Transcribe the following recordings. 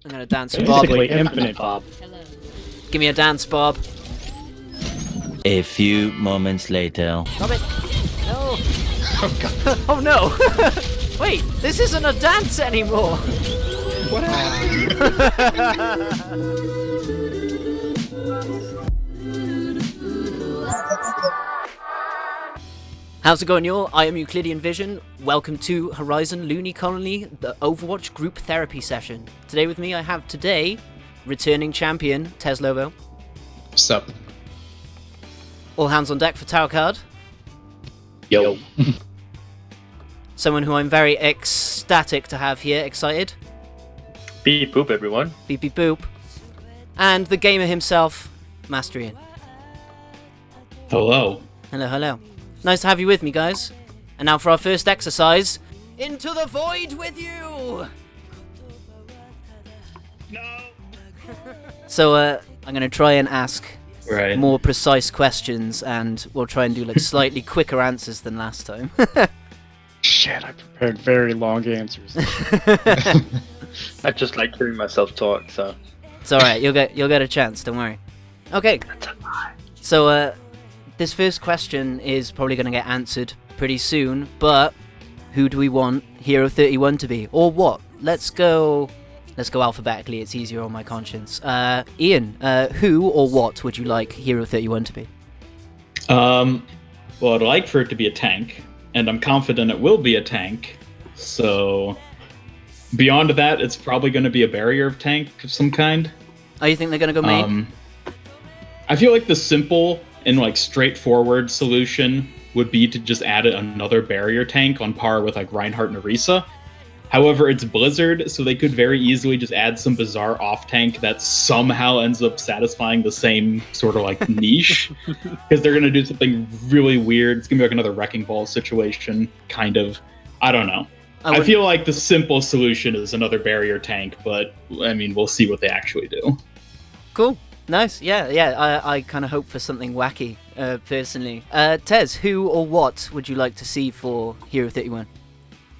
I'm gonna dance Bob. Basically infinite Bob. Give me a dance, Bob. A few moments later. Stop it! No! Oh god. Oh no! Wait, this isn't a dance anymore! What happened? How's it going, y'all? I am Euclidean Vision. Welcome to Horizon Loony Colony, the Overwatch group therapy session. Today with me I have returning champion, Teslobo. What's up? All hands on deck for towercard. Yo. Someone who I'm very ecstatic to have here, excited. Beep boop, everyone. Beep beep boop. And the gamer himself, Master Ian. Hello. Hello, hello. Nice to have you with me, guys. And now for our first exercise, into the void with you! No. So, I'm gonna try and ask Right. more precise questions, and we'll try and do like slightly quicker answers than last time. Shit, I prepared very long answers. I just like hearing myself talk, so. It's alright, you'll get a chance, don't worry. Okay. So, this first question is probably gonna get answered pretty soon, but who do we want Hero 31 to be? Or what? Let's go alphabetically, it's easier on my conscience. Ian, who or what would you like Hero 31 to be? Well, I'd like for it to be a tank, and I'm confident it will be a tank. So, beyond that, it's probably going to be a barrier of tank of some kind. Oh, you think they're gonna go main? I feel like the simple and like straightforward solution would be to just add another barrier tank on par with like Reinhardt and Orisa. However, it's Blizzard, so they could very easily just add some bizarre off-tank that somehow ends up satisfying the same sort of like niche. Because they're going to do something really weird. It's going to be like another Wrecking Ball situation, kind of. I don't know. I feel like the simple solution is another barrier tank, but I mean, we'll see what they actually do. Cool. Nice. Yeah. I kind of hope for something wacky, personally. Tez, who or what would you like to see for Hero 31?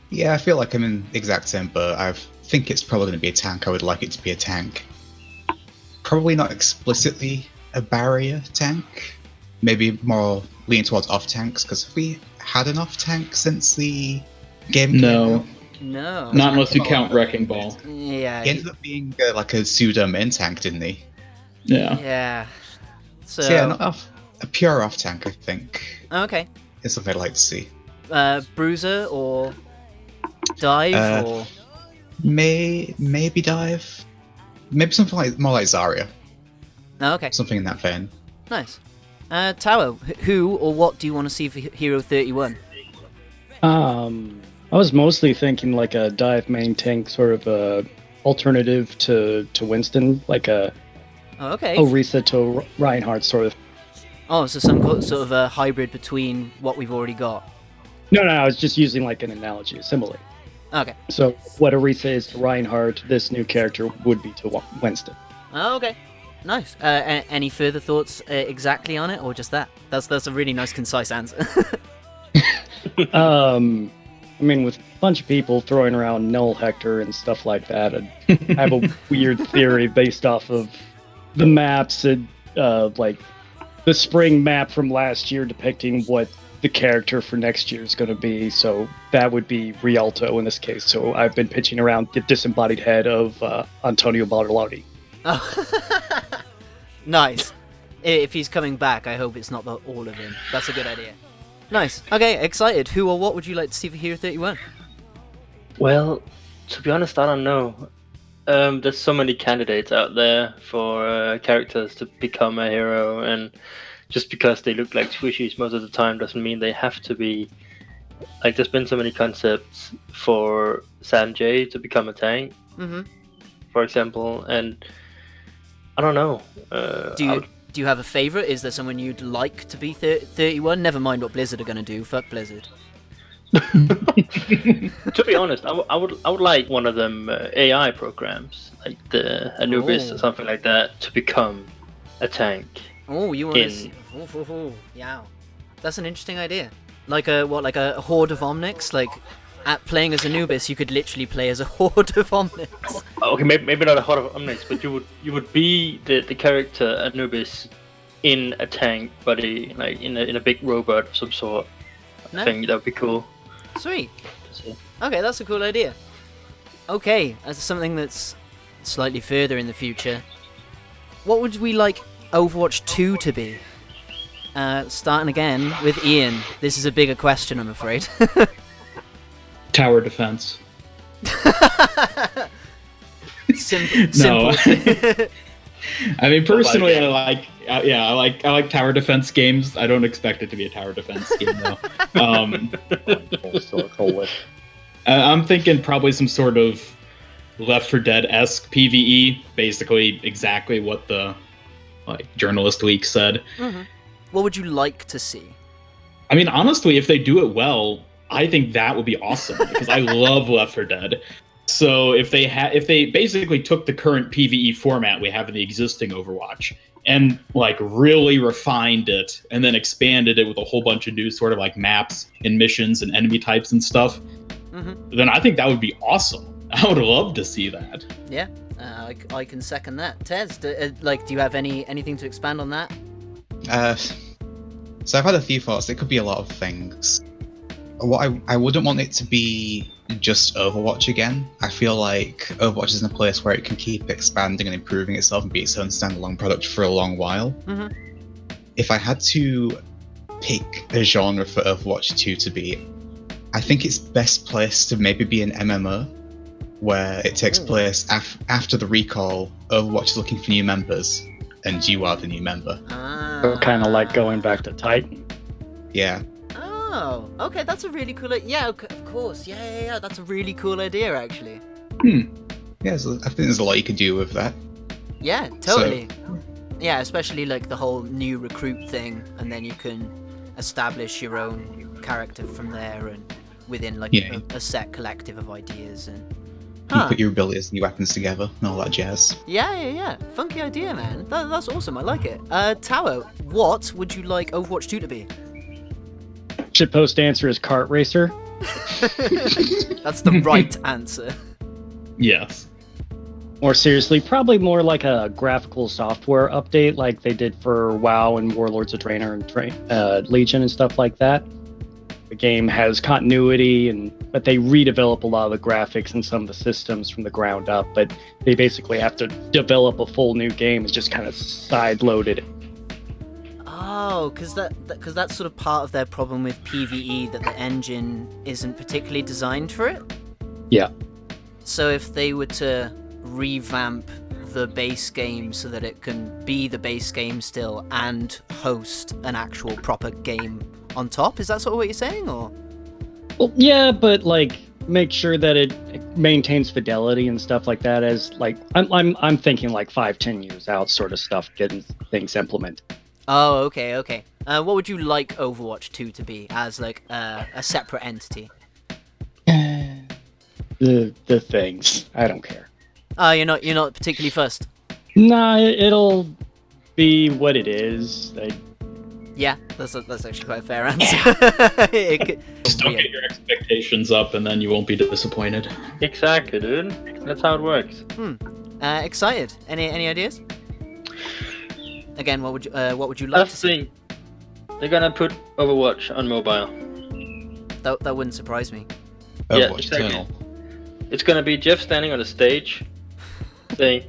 Yeah, I feel like I'm in the exact same boat. I think it's probably going to be a tank. I would like it to be a tank. Probably not explicitly a barrier tank. Maybe more leaning towards off-tanks, because have we had an off-tank since the game came out? No. Not unless you count Wrecking Ball. Yeah. He ended up being like a pseudo main tank, didn't he? Yeah. Yeah. So Yeah, not a pure off-tank, I think. Okay. Is something I'd like to see. Bruiser or dive or Maybe dive. Maybe something like more like Zarya. oh, okay. Something in that vein. Nice. Tower, who or what do you want to see for Hero 31? I was mostly thinking like a dive main tank, sort of a alternative to Winston, like a Oh, okay. Orisa to Reinhardt sort of. Oh, so some sort of a hybrid between what we've already got. No, I was just using like an analogy, a simile. Okay. So what Orisa is to Reinhardt, this new character would be to Winston. Oh, okay. Nice. Any further thoughts exactly on it, or just that? That's a really nice, concise answer. I mean, with a bunch of people throwing around Null Hector and stuff like that, I have a weird theory based off of the maps and like the spring map from last year depicting what the character for next year is going to be. So that would be Rialto in this case. So I've been pitching around the disembodied head of Antonio Bartolotti. Oh. Nice. If he's coming back, I hope it's not all of him. That's a good idea. Nice. Okay, excited. Who or what would you like to see for Hero 31? Well, to be honest, I don't know. There's so many candidates out there for characters to become a hero, and just because they look like squishies most of the time doesn't mean they have to be. Like, there's been so many concepts for Sanjay to become a tank, for example, and I don't know. Do you have a favorite? Is there someone you'd like to be 31? Never mind what Blizzard are going to do. Fuck Blizzard. To be honest, I would like one of them AI programs, like the Nujabes or something like that, to become a tank. Oh, you want to? Yeah, that's an interesting idea. Like a horde of Omnics, like at playing as Anubis, you could literally play as a horde of Omnids. Okay, maybe not a horde of Omnids, but you would be the character Anubis in a tank body, like in a big robot of some sort. I think that would be cool. Sweet. Okay, that's a cool idea. Okay, as something that's slightly further in the future, what would we like Overwatch 2 to be? Starting again with Ian. This is a bigger question, I'm afraid. Tower defense. Simple. No. I mean, personally, I like tower defense games. I don't expect it to be a tower defense game though. I'm thinking probably some sort of Left 4 Dead-esque PvE, basically exactly what the Journalist Week said. Mm-hmm. What would you like to see? I mean, honestly, if they do it well, I think that would be awesome because I love Left 4 Dead. So if they basically took the current PvE format we have in the existing Overwatch and like really refined it and then expanded it with a whole bunch of new sort of like maps and missions and enemy types and stuff, then I think that would be awesome. I would love to see that. Yeah, I can second that. Tez, do you have anything to expand on that? So I've had a few thoughts. It could be a lot of things. What I wouldn't want it to be just Overwatch again. I feel like Overwatch is in a place where it can keep expanding and improving itself and be its own standalone product for a long while. If I had to pick a genre for Overwatch 2 to be, I think it's best placed to maybe be an MMO, where it takes place after the recall. Overwatch is looking for new members, and you are the new member. So kind of like going back to Titan. Yeah. Oh, okay, that's a really cool. Yeah, of course. Yeah. That's a really cool idea, actually. Yeah, so I think there's a lot you could do with that. Yeah, totally. Yeah, especially like the whole new recruit thing, and then you can establish your own character from there, and within like a set collective of ideas and. You put your abilities and your weapons together and all that jazz. Yeah. Funky idea, man. That's awesome. I like it. Tower, what would you like Overwatch 2 to be? Shitpost answer is kart racer. That's the right answer. Yes. More seriously, probably more like a graphical software update like they did for WoW and Warlords of Draenor and Legion and stuff like that. The game has continuity, but they redevelop a lot of the graphics and some of the systems from the ground up, but they basically have to develop a full new game and just kind of side-loaded it. Oh, because that's sort of part of their problem with PvE, that the engine isn't particularly designed for it? Yeah. So if they were to revamp the base game so that it can be the base game still and host an actual proper game on top, is that sort of what you're saying, or? Well, yeah, but like make sure that it maintains fidelity and stuff like that. As like I'm thinking like 5-10 years out sort of stuff, getting things implemented. Oh, okay. What would you like Overwatch 2 to be as like a separate entity? The things. I don't care. Oh, you're not particularly fussed. Nah, it'll be what it is. Yeah, that's actually quite a fair answer. Just don't get your expectations up, and then you won't be disappointed. Exactly, dude. That's how it works. Excited. Any ideas? Again, what would you like to see? They're gonna put Overwatch on mobile. That wouldn't surprise me. Overwatch Eternal. It's gonna be Jeff standing on the stage, saying,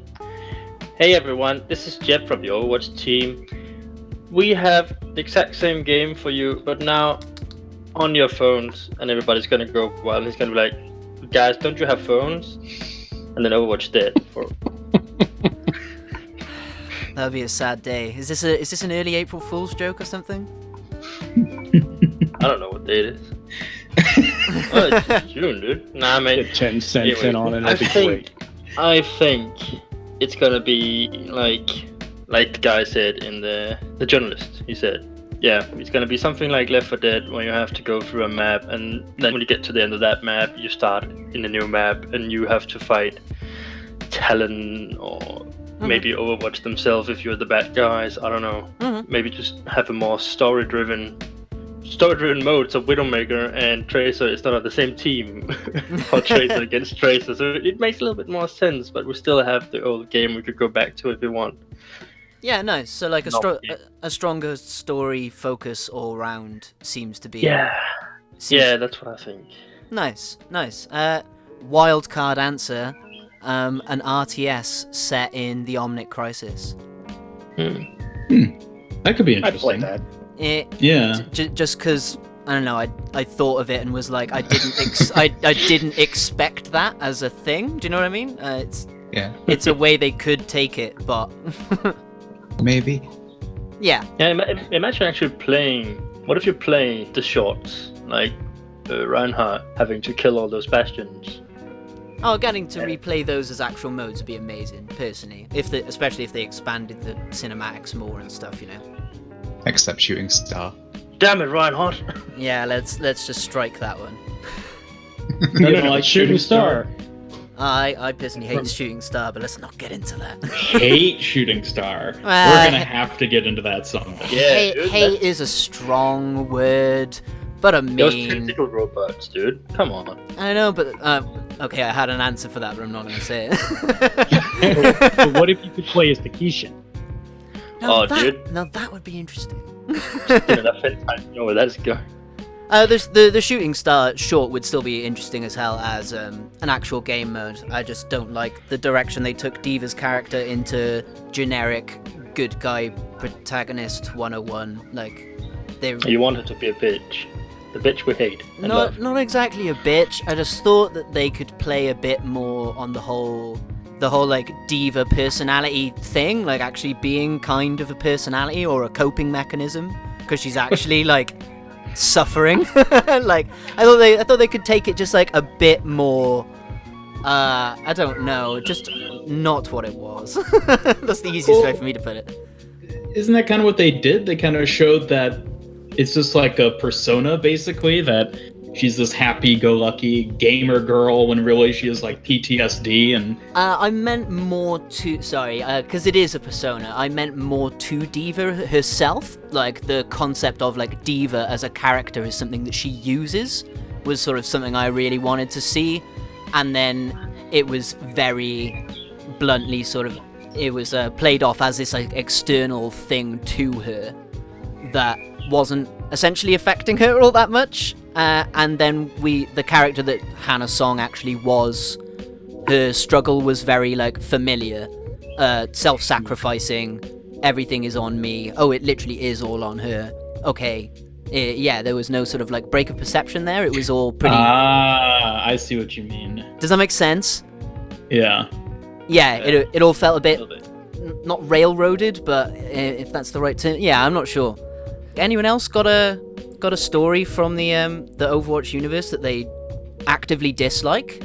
"Hey everyone, this is Jeff from the Overwatch team. We have the exact same game for you, but now on your phones." And everybody's gonna go wild. He's gonna be like, "Guys, don't you have phones?" And then Overwatch dead. That would be a sad day. Is this an early April Fool's joke or something? I don't know what date it is. Oh, it's June, dude. Nah, mate. Get 10 cents in on it. I think it's gonna be like the guy said in the journalist. He said, yeah, it's gonna be something like Left 4 Dead, where you have to go through a map, and then when you get to the end of that map, you start in a new map, and you have to fight Talon or maybe Overwatch themselves if you're the bad guys. I don't know. Maybe just have a more story-driven story-driven modes of Widowmaker and Tracer is not on the same team, or Tracer against Tracer, so it makes a little bit more sense. But we still have the old game we could go back to if we want. Yeah, nice. So like Novel a stronger story focus all round seems to be. Yeah, seems- yeah, that's what I think. Nice. Wild card answer. An RTS set in the Omnic Crisis. That could be I'd play interesting. that. Yeah. Just because I don't know, I thought of it and was like, I didn't expect that as a thing. Do you know what I mean? Yeah, It's a way they could take it, but maybe. yeah. Yeah, imagine actually playing. What if you play the shorts, like Reinhardt having to kill all those bastions? Oh, getting to replay those as actual modes would be amazing, personally. Especially if they expanded the cinematics more and stuff, you know. Except Shooting Star. Damn it, Reinhardt! Yeah, let's just strike that one. No, don't like Shooting Star. I personally hate Shooting Star, but let's not get into that. Hate Shooting Star. We're gonna have to get into that someday. Yeah, dude, hate is a strong word, but a those mean. tentacle robots, dude. Come on. I know, but okay, I had an answer for that, but I'm not gonna say it. But what if you could play as the Kishin? Now Oh, that, dude. Now that would be interesting. I know where that's going. The Shooting Star short would still be interesting as hell as an actual game mode. I just don't like the direction they took Diva's character into generic good guy protagonist 101. Like, You want her to be a bitch. The bitch we hate. And love. not exactly a bitch. I just thought that they could play a bit more on the whole like diva personality thing, like actually being kind of a personality or a coping mechanism, because she's actually like suffering. Like I thought they could take it just like a bit more. I don't know, just not what it was. That's the easiest way for me to put it. Isn't that kind of what they did? They kind of showed that it's just like a persona, basically, that she's this happy-go-lucky gamer girl when really she has like PTSD and... I meant more to... Sorry, because it is a persona. I meant more to Diva herself. Like, the concept of, like, Diva as a character is something that she uses was sort of something I really wanted to see. And then it was very bluntly sort of... It was played off as this, like, external thing to her that wasn't essentially affecting her all that much. And then the character that Hannah Song actually was, her struggle was very, like, familiar, self-sacrificing, everything is on me, oh, it literally is all on her, okay, yeah, there was no sort of, like, break of perception there, it was all pretty... Ah, I see what you mean. Does that make sense? Yeah. Yeah, it all felt a bit, bit. not railroaded, but if that's the right term, yeah, I'm not sure. Anyone else got a story from the Overwatch universe that they actively dislike?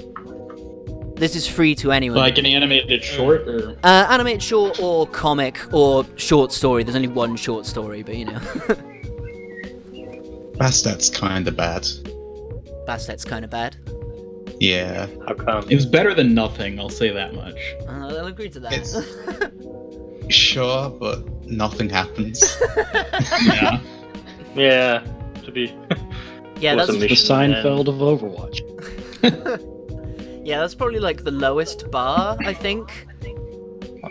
This is free to anyone. Like an animated short, or... Animated short or comic or short story. There's only one short story, but you know. Bastet's kinda bad. Bastet's kind of bad. Yeah. How come? It was better than nothing, I'll say that much. I'll agree to that. It's sure, but nothing happens. Yeah. Yeah, to be. Yeah, that's Awesome The mission, Seinfeld of Overwatch. yeah, that's probably like the lowest bar, I think. I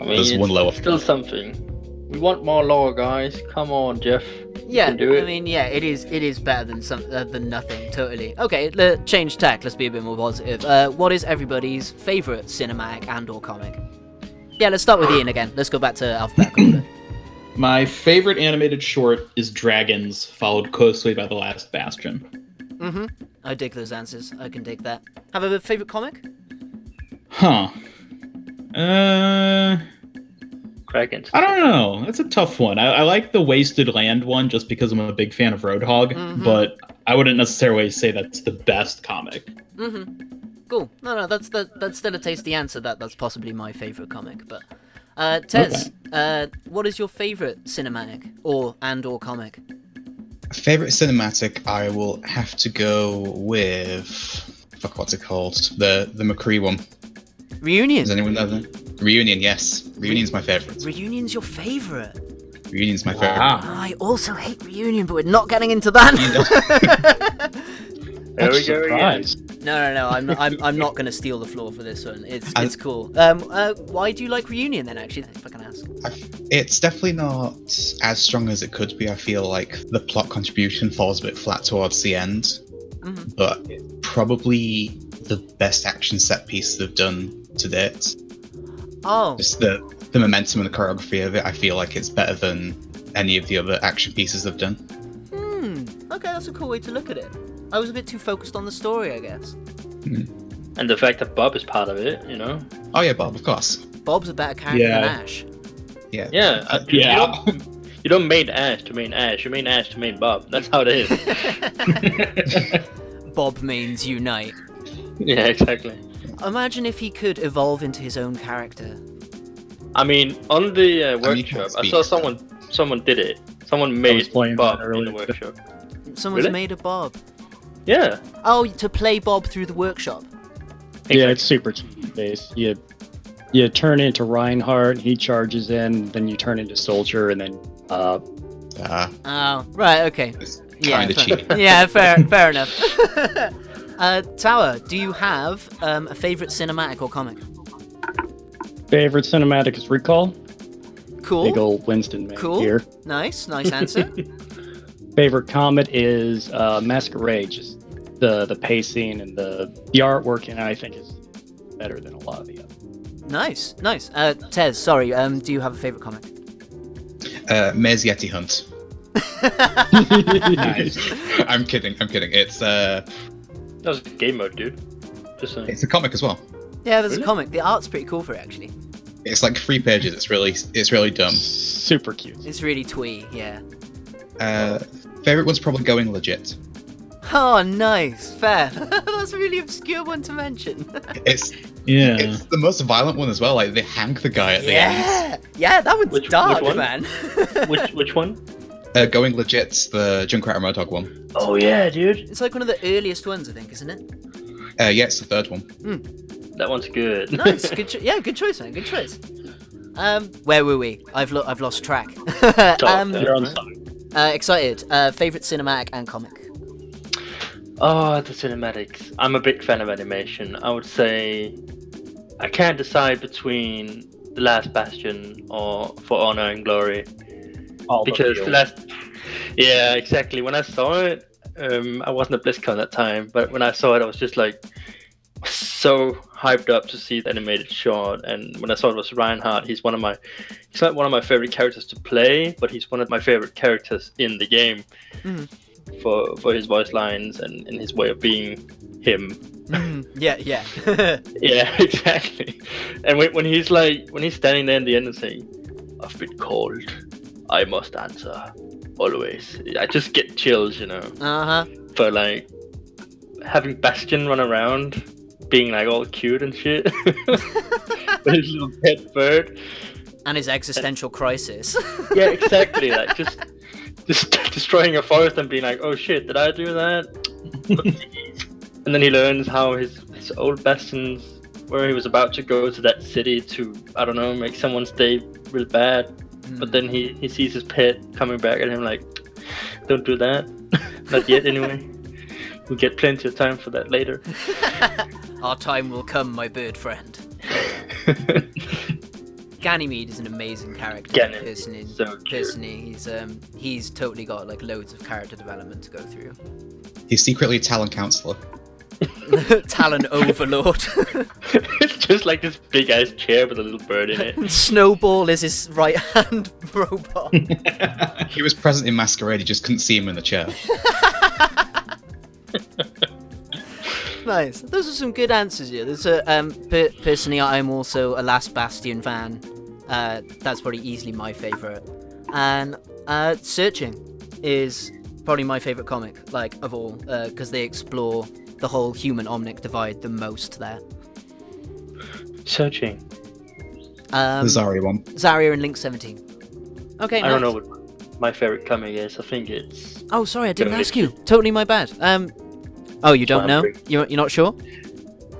mean, There's it's one lower. still something. We want more lore, guys. Come on, Jeff. Yeah, can do it. I mean, yeah, it is better than nothing, totally. Okay, change tack. Let's be a bit more positive. What is everybody's favorite cinematic and/or comic? Yeah, let's start with Ian again. Let's go back to alphabetical order. My favorite animated short is Dragons, followed closely by The Last Bastion. Mm-hmm. I dig those answers. I can dig that. Have a favorite comic? Huh. Dragons. I don't know. That's a tough one. I like the Wasted Land one just because I'm a big fan of Roadhog, but I wouldn't necessarily say that's the best comic. Mm-hmm. Cool. No, that's still a tasty answer. That's possibly my favorite comic. But Tez, what is your favorite cinematic or comic? Favorite cinematic, I will have to go with... Fuck, what's it called? The McCree one. Reunion. Does anyone know that? Reunion, yes. Reunion's my favorite. Reunion's your favorite. Reunion's my favorite. I also hate Reunion, but we're not getting into that. There we go again. No. I'm not gonna steal the floor for this one. It's cool. Why do you like Reunion then? Actually, if I can ask. It's definitely not as strong as it could be. I feel like the plot contribution falls a bit flat towards the end, but it's probably the best action set piece they've done to date. Oh. Just the momentum and the choreography of it. I feel like it's better than any of the other action pieces they've done. Okay, that's a cool way to look at it. I was a bit too focused on the story, I guess. And the fact that Bob is part of it, you know. Oh yeah, Bob, of course. Bob's a better character than Ash. Yeah. Yeah. You don't main Ash to main Ash. You main Ash to main Bob. That's how it is. Bob means unite. Yeah, exactly. Imagine if he could evolve into his own character. I mean, on the workshop, I saw someone did it. Someone made Bob in the workshop. Someone's made a Bob. Yeah. Oh, to play Bob through the workshop. Exactly. Yeah, it's super cheap based. You turn into Reinhardt, he charges in, then you turn into Soldier, and then Oh, right, okay. It's Yeah, kind of cheap. Yeah, fair enough. Tower, do you have a favorite cinematic or comic? favorite cinematic is Recall. Cool. Big old Winston man here. Nice answer. Favorite comic is Masquerade. Just the pacing and the artwork, and I think is better than a lot of the others. Nice. Tez, sorry, do you have a favorite comic? Maze Yeti Hunt. Nice. I'm kidding. It's That was a game mode, dude. Just saying. it's a comic as well. Yeah, there's a comic. The art's pretty cool for it, actually. It's like 3 pages. It's really dumb. Super cute. It's really twee, yeah. Favorite one's probably Going Legit. Oh, nice. Fair. That's a really obscure one to mention. It's the most violent one as well. Like they hang the guy at the end. Yeah, that one's dark, which one? man. Which one? Going Legit's the Junkrat and Roadhog one. Oh yeah, dude. It's like one of the earliest ones, I think, isn't it? Yeah, it's the 3rd one. That one's good. Nice. Good choice, man. Good choice. Where were we? I've lost track. You're on time. Excited. Favorite cinematic and comic. Oh, the cinematics. I'm a big fan of animation. I would say I can't decide between The Last Bastion or For Honor and Glory. Because the last... Yeah, exactly. When I saw it, I wasn't at BlizzCon at that time, but when I saw it, I was just like so hyped up to see the animated short. And when I saw it was Reinhardt, he's not one of my favorite characters to play, but he's one of my favorite characters in the game. For his voice lines and his way of being him. Yeah. Yeah, exactly. And when he's standing there in the end and saying, "I've been called, I must answer, always." I just get chills, you know. For like having Bastion run around, being like all cute and shit, with his little pet bird, and his existential crisis. Yeah, exactly. Like just destroying a forest and being like, "Oh shit, did I do that?" And then he learns how his old bastions, where he was about to go to that city to, I don't know, make someone's day real bad. But then he sees his pet coming back at him like, "Don't do that." Not yet, anyway. We'll get plenty of time for that later. Our time will come, my bird friend. Ganymede is an amazing character. Personally, he's totally got like loads of character development to go through. He's secretly a Talon counselor. Talon overlord. It's just like this big ass chair with a little bird in it. Snowball is his right hand robot. He was present in Masquerade. You just couldn't see him in the chair. Nice. Those are some good answers here. There's a personally, I'm also a Last Bastion fan. That's probably easily my favorite. And Searching is probably my favorite comic, like of all, because they explore the whole human Omnic divide the most there. Searching. The Zarya one. Zarya and Link 17. Okay. I don't know what my favorite comic is. I think it's. Oh, sorry, I didn't ask you. Totally my bad. Oh, you don't know? You're not sure?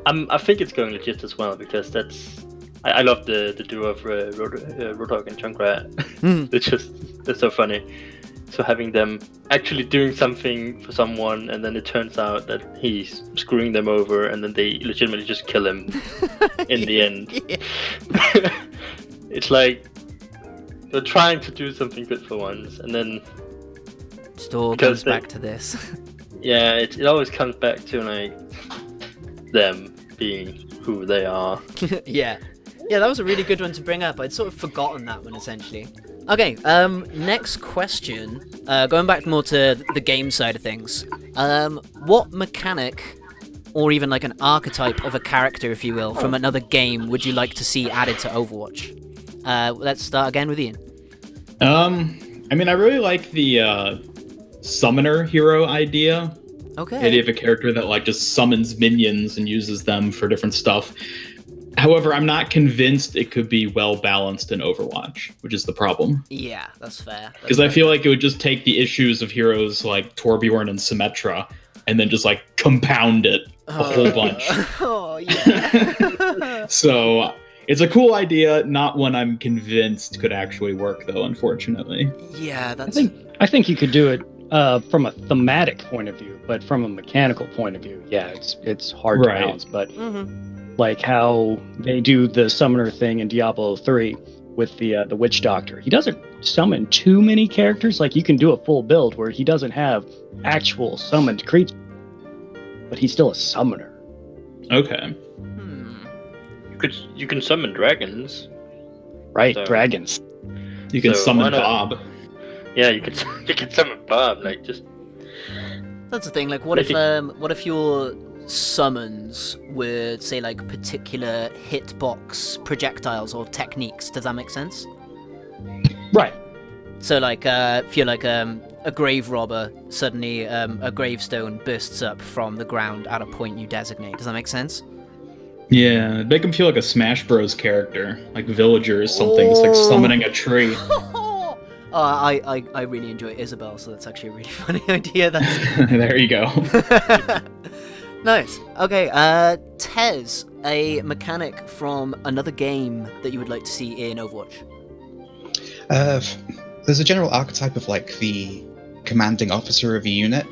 I think it's Going Legit as well, because that's I love the duo of Roadhog and Junkrat. Mm. It's so funny. So having them actually doing something for someone, and then it turns out that he's screwing them over, and then they legitimately just kill him in the end. Yeah. It's like they're trying to do something good for once, and then It all Because comes back to this. yeah, it always comes back to like them being who they are. Yeah. Yeah, that was a really good one to bring up. I'd sort of forgotten that one, essentially. Okay, next question. Going back more to the game side of things. What mechanic, or even like an archetype of a character, if you will, from another game would you like to see added to Overwatch? Let's start again with Ian. I mean, I really like the summoner hero idea. Okay. The idea of a character that like just summons minions and uses them for different stuff. However, I'm not convinced it could be well balanced in Overwatch, which is the problem. Yeah, that's fair. Because I feel like it would just take the issues of heroes like Torbjorn and Symmetra and then just like compound it a whole bunch. Oh, yeah. So it's a cool idea, not one I'm convinced could actually work though, unfortunately. Yeah, that's... I think you could do it from a thematic point of view, but from a mechanical point of view, yeah, it's hard Right. to balance. But Mhm. like how they do the summoner thing in Diablo 3 with the Witch Doctor, he doesn't summon too many characters. Like you can do a full build where he doesn't have actual summoned creatures, but he's still a summoner. Okay. Hmm. You can summon dragons. Right, So- dragons. You can So summon why not- Bob. Yeah, you can summon Bob. Like just That's the thing, like, what if your summons were, say, like, particular hitbox projectiles or techniques? Does that make sense? Right. So, like, if you're, like, a grave robber, suddenly a gravestone bursts up from the ground at a point you designate. Does that make sense? Yeah, it'd make him feel like a Smash Bros character, like Villager or something. It's like Oh. summoning a tree. I really enjoy Isabel, so that's actually a really funny idea. That's There you go. nice. Okay, Tez, a mechanic from another game that you would like to see in Overwatch. There's a general archetype of like the commanding officer of a unit.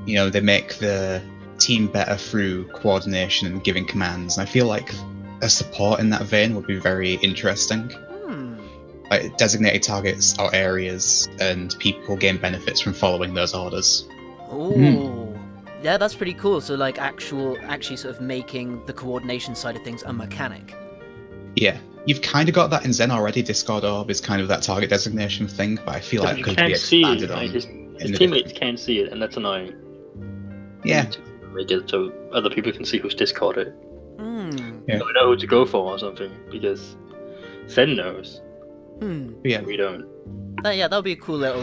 You know, they make the team better through coordination and giving commands. And I feel like a support in that vein would be very interesting. Like designated targets or areas, and people gain benefits from following those orders. Ooh. Yeah, that's pretty cool. So, like, actually sort of making the coordination side of things a mechanic. Yeah, you've kind of got that in Zen already. Discord Orb is kind of that target designation thing, but I feel like it you could be can't see it. expanded on. Like, his in the teammates can't see it, and that's annoying. Yeah, You need to make it so other people can see who's discarded. Yeah. So we know who to go for or something, because Zen knows. yeah. We don't. Yeah, that would be a cool little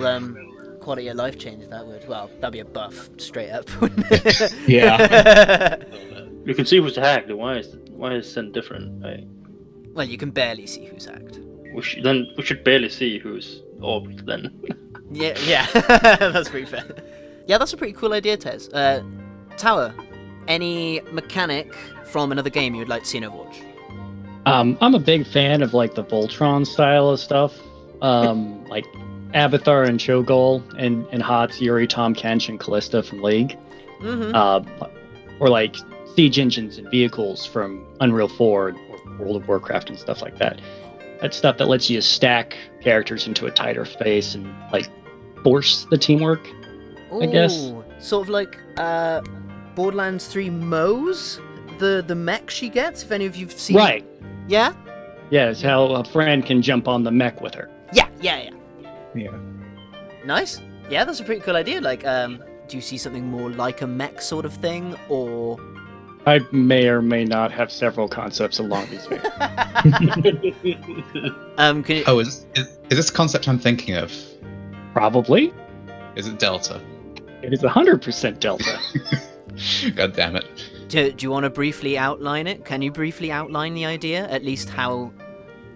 quality of life change. That would. Well, that'd be a buff straight up, wouldn't it? Yeah. You can see who's hacked. Why is Zen different? Right? Well, you can barely see who's hacked. We should barely see who's orbed then. Yeah, that's pretty fair. Yeah, that's a pretty cool idea, Tez. Tower, any mechanic from another game you would like to see in Overwatch? I'm a big fan of like the Voltron style of stuff, like Abathar and Cho'Gul and Hots, Yuri, Tom Kench, and Callista from League, or like siege engines and vehicles from Unreal 4 or World of Warcraft and stuff like that. That's stuff that lets you stack characters into a tighter space and like force the teamwork. I guess. Ooh, sort of like Borderlands 3 Moe's, the mech she gets. If any of you've seen, Right. Yeah. Yeah, it's how a friend can jump on the mech with her. Yeah. Yeah. Nice. Yeah, that's a pretty cool idea. Like, do you see something more like a mech sort of thing, or? I may or may not have several concepts along these lines. Can you... Oh, is this a concept I'm thinking of? Probably. Is it Delta? It is 100% Delta. God damn it. Do you want to briefly outline it? Can you briefly outline the idea, at least how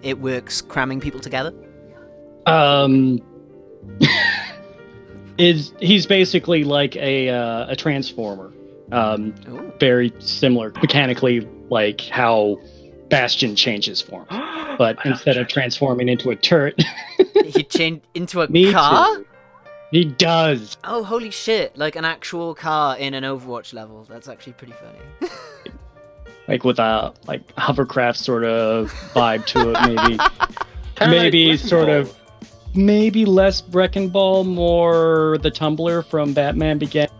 it works, cramming people together? He's basically like a transformer. Very similar mechanically, like how Bastion changes form. But instead of transforming into a turret, He changed into a Me car? too. He does. Oh, holy shit. Like an actual car in an Overwatch level. That's actually pretty funny. Like with a hovercraft sort of vibe to it, maybe. Kinda Maybe like sort Wrecking of, maybe less Wrecking Ball, more the Tumbler from Batman Begins. Ball.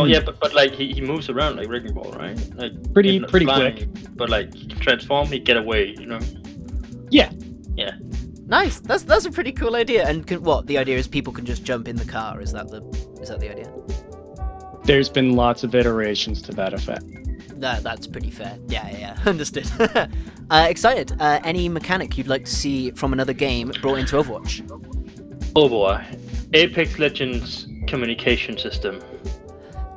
Oh yeah, but like he moves around like Wrecking Ball, right? Like Pretty- maybe not pretty flying, but like he can transform, he get away, you know? Yeah. Yeah. Nice. That's a pretty cool idea. And what? The idea is people can just jump in the car. Is that the idea? There's been lots of iterations to that effect. That's pretty fair. Yeah. Understood. Excited. Any mechanic you'd like to see from another game brought into Overwatch? Oh boy. Apex Legends communication system.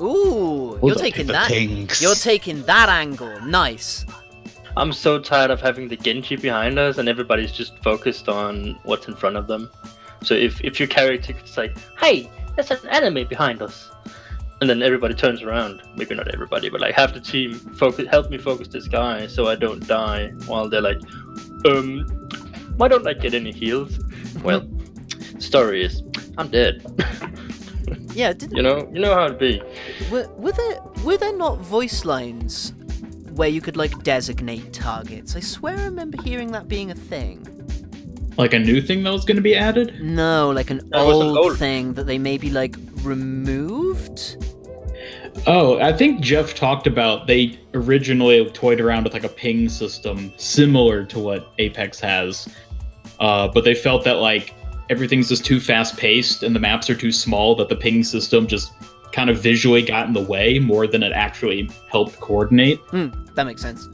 Ooh, you're taking the that. pings. You're taking that angle. Nice. I'm so tired of having the Genji behind us and everybody's just focused on what's in front of them. So if your character is like, hey, there's an enemy behind us. And then everybody turns around. Maybe not everybody, but like half the team help me focus this guy so I don't die. While they're like, why don't I get any heals? Well, story is, I'm dead. Yeah. You know how it be. Were there not voice lines where you could like designate targets? I swear I remember hearing that being a thing. Like a new thing that was going to be added? No, like an That was an old old- thing that they maybe like removed. Oh, I think Jeff talked about they originally toyed around with like a ping system similar to what Apex has, but they felt that like everything's just too fast paced and the maps are too small that the ping system just kind of visually got in the way more than it actually helped coordinate. That makes sense.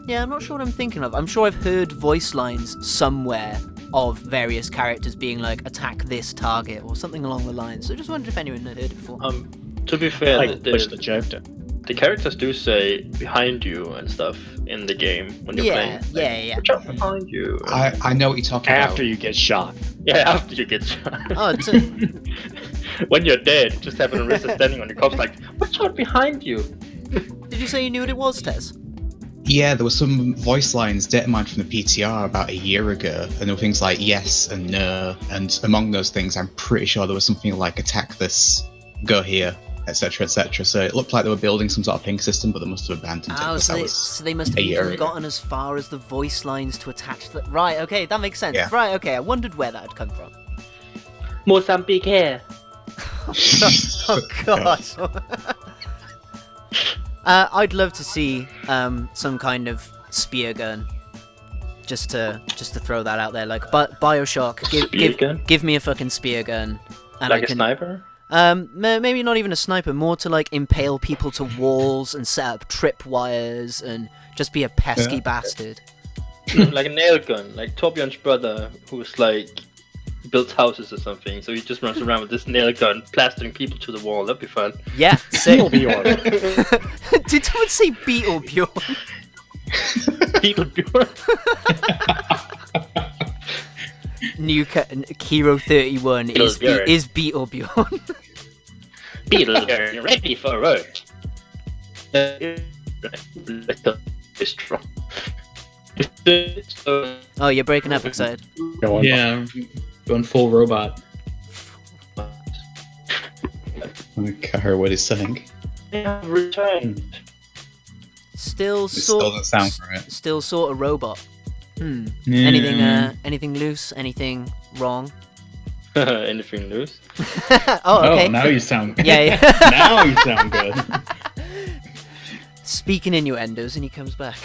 Yeah, I'm not sure what I'm thinking of. I'm sure I've heard voice lines somewhere of various characters being like, attack this target or something along the lines. So I just wondered if anyone had heard it before. To be fair, Like push the Jota. the characters do say behind you and stuff in the game when you're Yeah, playing. yeah. Watch out behind you. I know what you're talking After about. you get shot. Yeah, after you get shot. Oh, it's When you're dead, just having Arisa standing on your corpse like, watch out behind you. Did you say you knew what it was, Tess? Yeah, there were some voice lines data mined from the PTR about a year ago, and there were things like yes and no, and among those things, I'm pretty sure there was something like attack this, go here, etc., etc. So it looked like they were building some sort of ping system, but they must have abandoned it. Oh, because so that they, was so they must have a year even ago. gotten as far as the voice lines to attach that. Right, okay, that makes sense. Yeah. Right, okay, I wondered where that had come from. Mozambique here. Oh god. I'd love to see some kind of spear gun. Just to throw that out there, like BioShock. Spear gun? Give me a fucking spear gun, and Like I a can. sniper? Maybe not even a sniper. More to like impale people to walls and set up trip wires and just be a pesky bastard. Like a nail gun, like Torbjorn's brother, who's like builds houses or something, so he just runs around with this nail gun, plastering people to the wall. That'd be fun. Yeah, sick. Beetleborn. Did someone say Beetleborn? Beetleborn. New Hero 31 is Beetleborn. Beetleborn. Beetle, ready for work. It's strong. Oh, you're breaking up, excited. Go on. Yeah, going full robot. I can't hear what he's saying. They have returned. Still It still sort. doesn't sound right. Still sort of robot. Yeah. Anything loose? Anything wrong? Anything loose? Oh, okay. Oh, now you sound good. Yeah. Now you sound good. Speaking innuendos, and he comes back.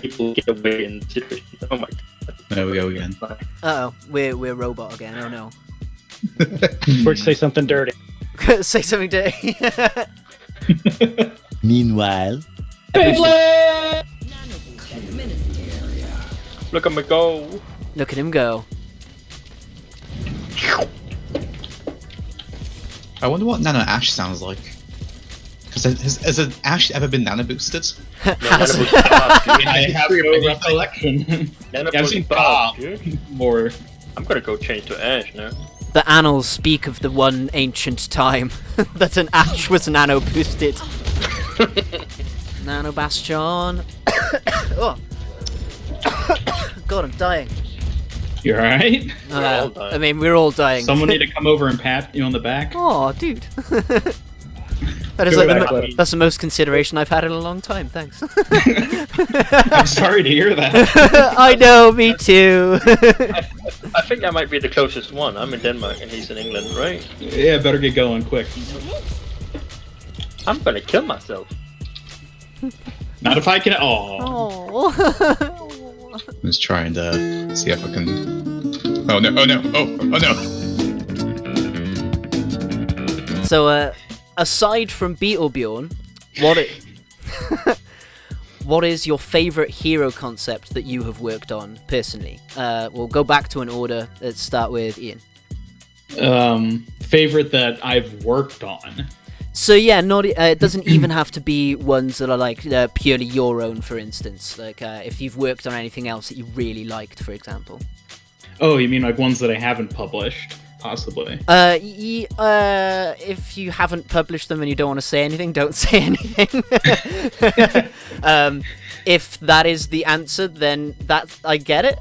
People get away in situations. Oh my god. There we go again. Uh-oh, we're robot again. Oh no. Or say something dirty. Say something dirty. Meanwhile, Look at me go. Look at him go. I wonder what Nano Ash sounds like. Because has an Ash ever been nano boosted? I have no recollection. I've seen Bob more. I'm gonna go change to Ash now. The annals speak of the one ancient time that an Ash was nano boosted. Nano Bastion. Oh. God, I'm dying. You alright? all dying. I mean, we're all dying. Someone need to come over and pat you on the back? Oh, dude. That is that's the most consideration I've had in a long time. Thanks. I'm sorry to hear that. I know, me too. I think I might be the closest one. I'm in Denmark and he's in England, right? Yeah, better get going quick. I'm gonna kill myself. Not if I can. Oh. I'm just trying to see if I can. Oh no! Oh no! Oh no! So, aside from Beetlebjorn, what is your favorite hero concept that you have worked on personally? We'll go back to an order. Let's start with Ian. Favorite that I've worked on. So yeah, not it doesn't even have to be ones that are like purely your own. For instance, like if you've worked on anything else that you really liked, for example. Oh, you mean like ones that I haven't published? Possibly. If you haven't published them and you don't want to say anything, don't say anything. If that is the answer, then I get it.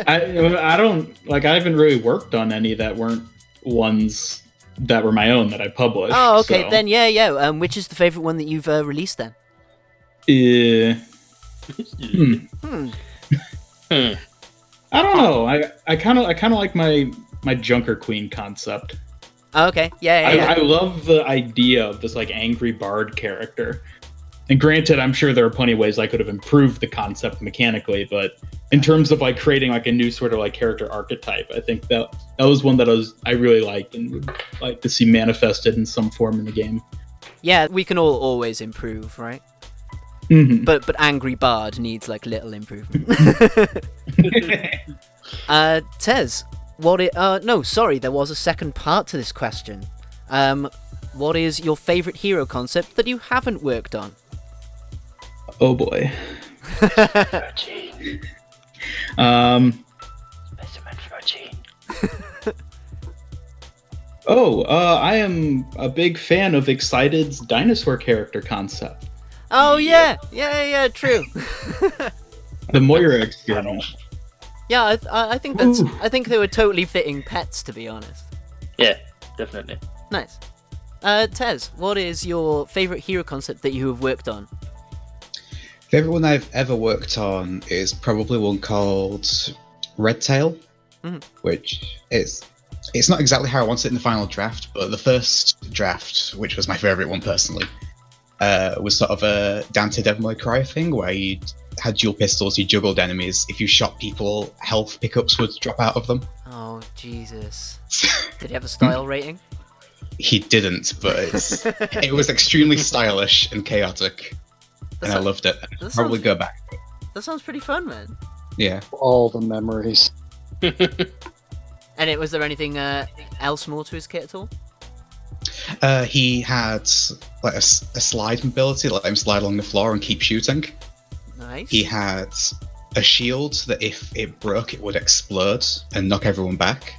I don't like. I haven't really worked on any that weren't ones that were my own that I published. Oh, okay. So. Then yeah. Which is the favorite one that you've released then? I don't know. I kind of like my Junker Queen concept. Oh, okay. Yeah. I love the idea of this like angry bard character. And granted, I'm sure there are plenty of ways I could have improved the concept mechanically, but in terms of like creating like a new sort of like character archetype, I think that was one that I really liked and would like to see manifested in some form in the game. Yeah, we can all always improve, right? Mm-hmm. But Angry Bard needs like little improvement. Tez, no, sorry, there was a second part to this question. What is your favorite hero concept that you haven't worked on? Oh boy. I am a big fan of X-SEIDE-T's dinosaur character concept. Oh yeah, true. The Moira experiment. Yeah, I think I think they were totally fitting pets, to be honest. Yeah, definitely. Nice. Tez, what is your favorite hero concept that you have worked on? Favorite one I've ever worked on is probably one called Red Tail, which it's not exactly how I wanted it in the final draft, but the first draft, which was my favorite one personally, was sort of a Dante Devil May Cry thing where you had dual pistols, you juggled enemies. If you shot people, health pickups would drop out of them. Oh Jesus! Did he have a style rating? He didn't, but it was extremely stylish and chaotic, and I loved it. I'd probably go back. That sounds pretty fun, man. Yeah. All the memories. And was there anything else more to his kit at all? He had like a slide ability, let him slide along the floor and keep shooting. Nice. He had a shield that if it broke, it would explode and knock everyone back.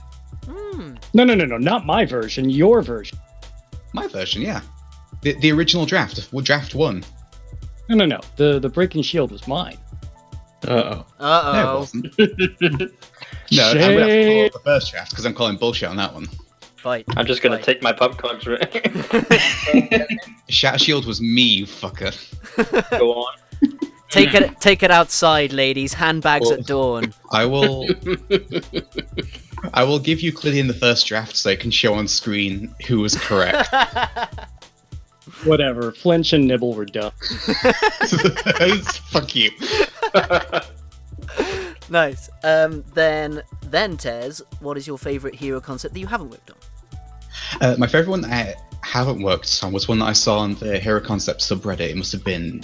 No, not my version, your version. My version, yeah. The original draft, draft 1. No. The breaking shield was mine. Uh-oh. Uh-oh. No, it wasn't. No, I'm gonna have to call the first draft because I'm calling bullshit on that one. Fight. I'm just gonna take my popcorn. Shatter Shield was me, you fucker. Go on. Take it outside, ladies. Handbags at dawn. I will give you clearly in the first draft so I can show on screen who was correct. Whatever. Flinch and Nibble were done. Fuck you. Nice. Then Tez, what is your favorite hero concept that you haven't worked on? My favorite one that I haven't worked on was one that I saw on the Hero Concept subreddit. It must have been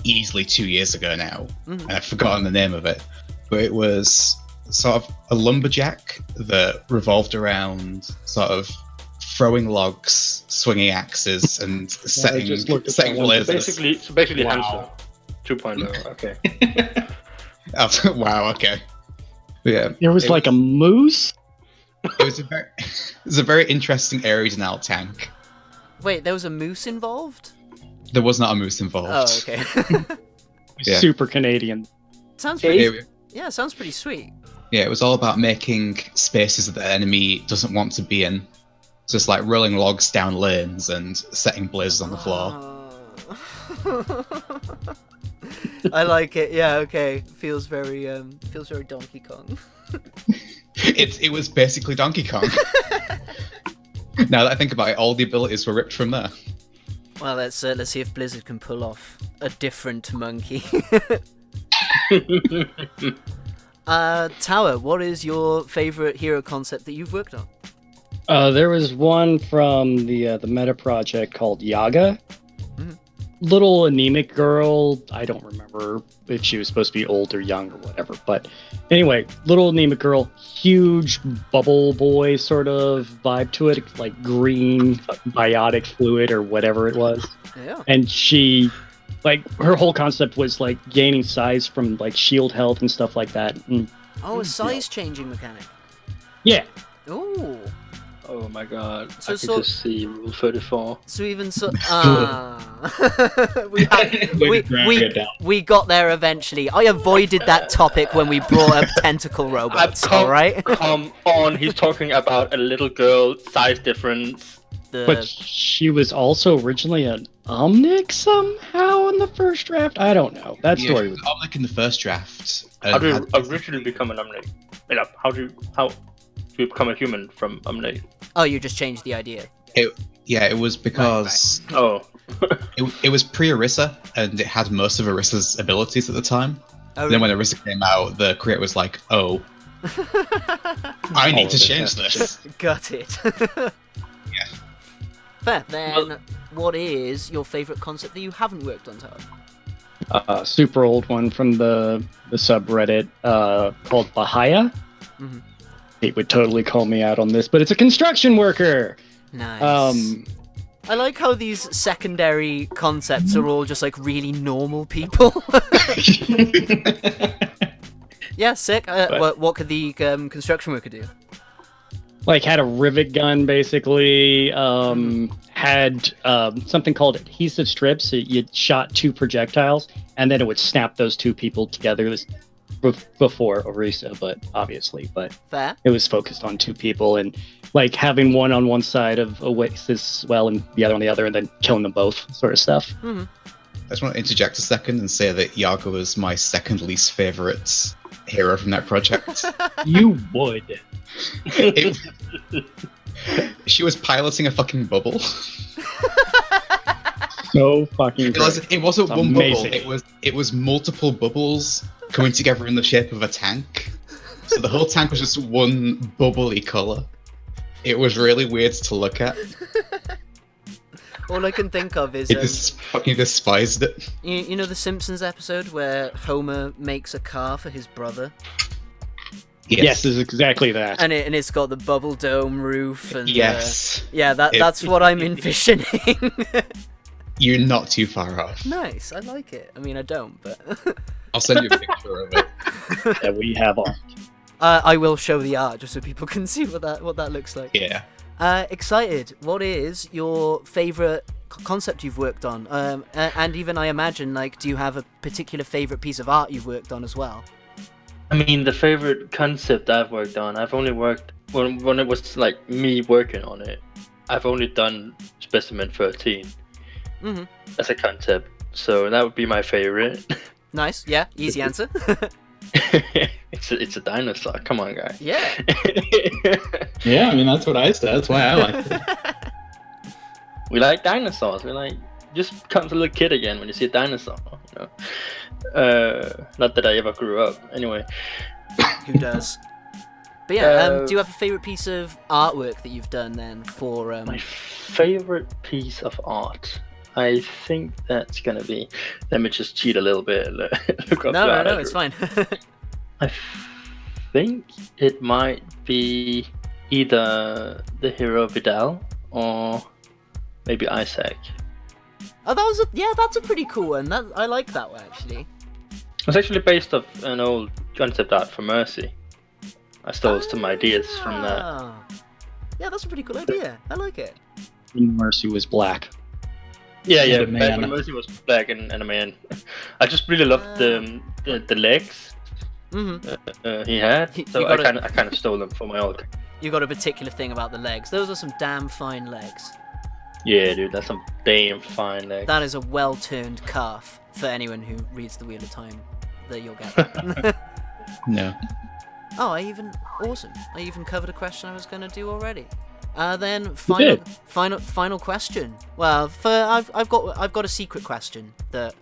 easily 2 years ago now, and I've forgotten the name of it. But it was sort of a lumberjack that revolved around sort of throwing logs, swinging axes, and setting lasers. Basically Hanzo 2.0. Okay. Oh, wow. Okay. Yeah. There was like a moose? It was a very interesting Ares Nile tank. Wait, there was a moose involved? There was not a moose involved. Oh, okay. Yeah. Super Canadian. Sounds pretty. Yeah, Yeah, sounds pretty sweet. yeah, it was all about making spaces that the enemy doesn't want to be in. Just like rolling logs down lanes and setting blazes on the floor. I like it. Yeah, okay. Feels very Donkey Kong. It was basically Donkey Kong. Now that I think about it, all the abilities were ripped from there. Well, let's see if Blizzard can pull off a different monkey. Tower, what is your favorite hero concept that you've worked on? There was one from the Meta project called Yaga. Mhm. Little anemic girl. I don't remember if she was supposed to be old or young or whatever. But anyway, little anemic girl, huge bubble boy sort of vibe to it, like green biotic fluid or whatever it was. Yeah. And she, like, her whole concept was like gaining size from like shield health and stuff like that. And, Oh, a size changing mechanic. yeah. Ooh. Oh my god, So- I so- can just see Rule 34. So even so, Way to drag it down. we got there eventually. I avoided that topic when we brought up tentacle robots. All right. Come on, he's talking about a little girl, size difference. But she was also originally an Omnic somehow in the first draft. I don't know. That Yeah, story was. like in the first draft. How do you originally become an Omnic? How do you become a human from Omnic? Oh, you just changed the idea. Yeah, it was because Oh. it was pre-Orisa, and it had most of Orisa's abilities at the time. Oh, Then when Orisa came out, the creator was like, "Oh, I need to change this." got it. Yeah. Fair. Then, what is your favorite concept that you haven't worked on, Tower? Super old one from the subreddit called Bahaya. Mhm. It would totally call me out on this, but it's a construction worker. Nice. I like how these secondary concepts are all just like really normal people. Yeah, sick. What could the construction worker do? Like had a rivet gun basically. Had something called adhesive strips. You shot two projectiles, and then it would snap those two people together. This before Orisa, but Fair. it was focused on two people, and like having one on one side of Oasis and the other on the other, and then killing them both, sort of stuff. Mm-hmm. I just want to interject a second and say that Yaga was my second least favorite hero from that project. You would. She was piloting a fucking bubble. So fucking It wasn't one amazing. bubble. It was multiple bubbles coming together in the shape of a tank. So the whole tank was just one bubbly color. It was really weird to look at. All I can think of is It just fucking despised it. you know the Simpsons episode where Homer makes a car for his brother, Yes, it's exactly that. and it's got the bubble dome roof, and Yes. yeah, that's what I'm envisioning. You're not too far off. Nice, I like it. I mean, I don't, but I'll send you a picture of it. That we have on. I will show the art just so people can see what that looks like. Yeah. Excited. What is your favorite concept you've worked on? And even I imagine, like, do you have a particular favorite piece of art you've worked on as well? I mean, the favorite concept I've worked on, I've only worked when it was like me working on it. I've only done Specimen 13 Mm-hmm. as a concept, so that would be my favorite. Nice. Yeah. Easy answer. It's a dinosaur. Come on, guys. Yeah. Yeah, I mean that's what I said. That's why I like it. We like dinosaurs. We like just becomes a little kid again when you see a dinosaur. You know, not that I ever grew up. Anyway, Who does? But yeah, do you have a favorite piece of artwork that you've done then for? my favorite piece of art. I think that's gonna be. Let me just cheat a little bit. Look up the art I No, it's drew. fine. I think it might be either the hero Vidal or maybe Isaac. Oh, that's a pretty cool one. I like that one actually. It's actually based off an old concept art for Mercy. I stole some ideas from that. Ah. Yeah, that's a pretty cool idea. I like it. Mercy was black. Yeah, And yeah. a man. When Mercy was black and a man. I just really loved the legs he had. So I kind of stole them for my old. You got a particular thing about the legs. Those are some damn fine legs. Yeah, dude, that's some damn fine legs. That is a well-turned calf for anyone who reads the Wheel of Time. That you'll get. No. Oh, I even covered a question I was going to do already. Then final question. Well, I've got a secret question that.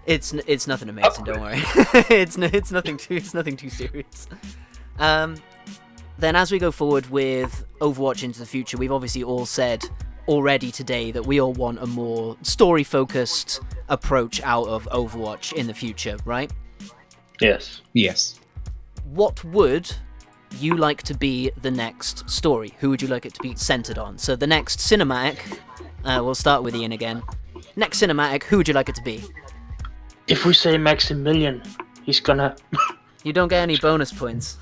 It's nothing amazing. Don't worry. it's nothing too serious. Then as we go forward with Overwatch into the future, we've obviously all said already today that we all want a more story-focused approach out of Overwatch in the future, right? Yes. Yes. What would you like to be the next story? Who would you like it to be centered on? So the next cinematic, we'll start with Ian again. Next cinematic, who would you like it to be? If we say Maximilian, he's gonna. You don't get any bonus points.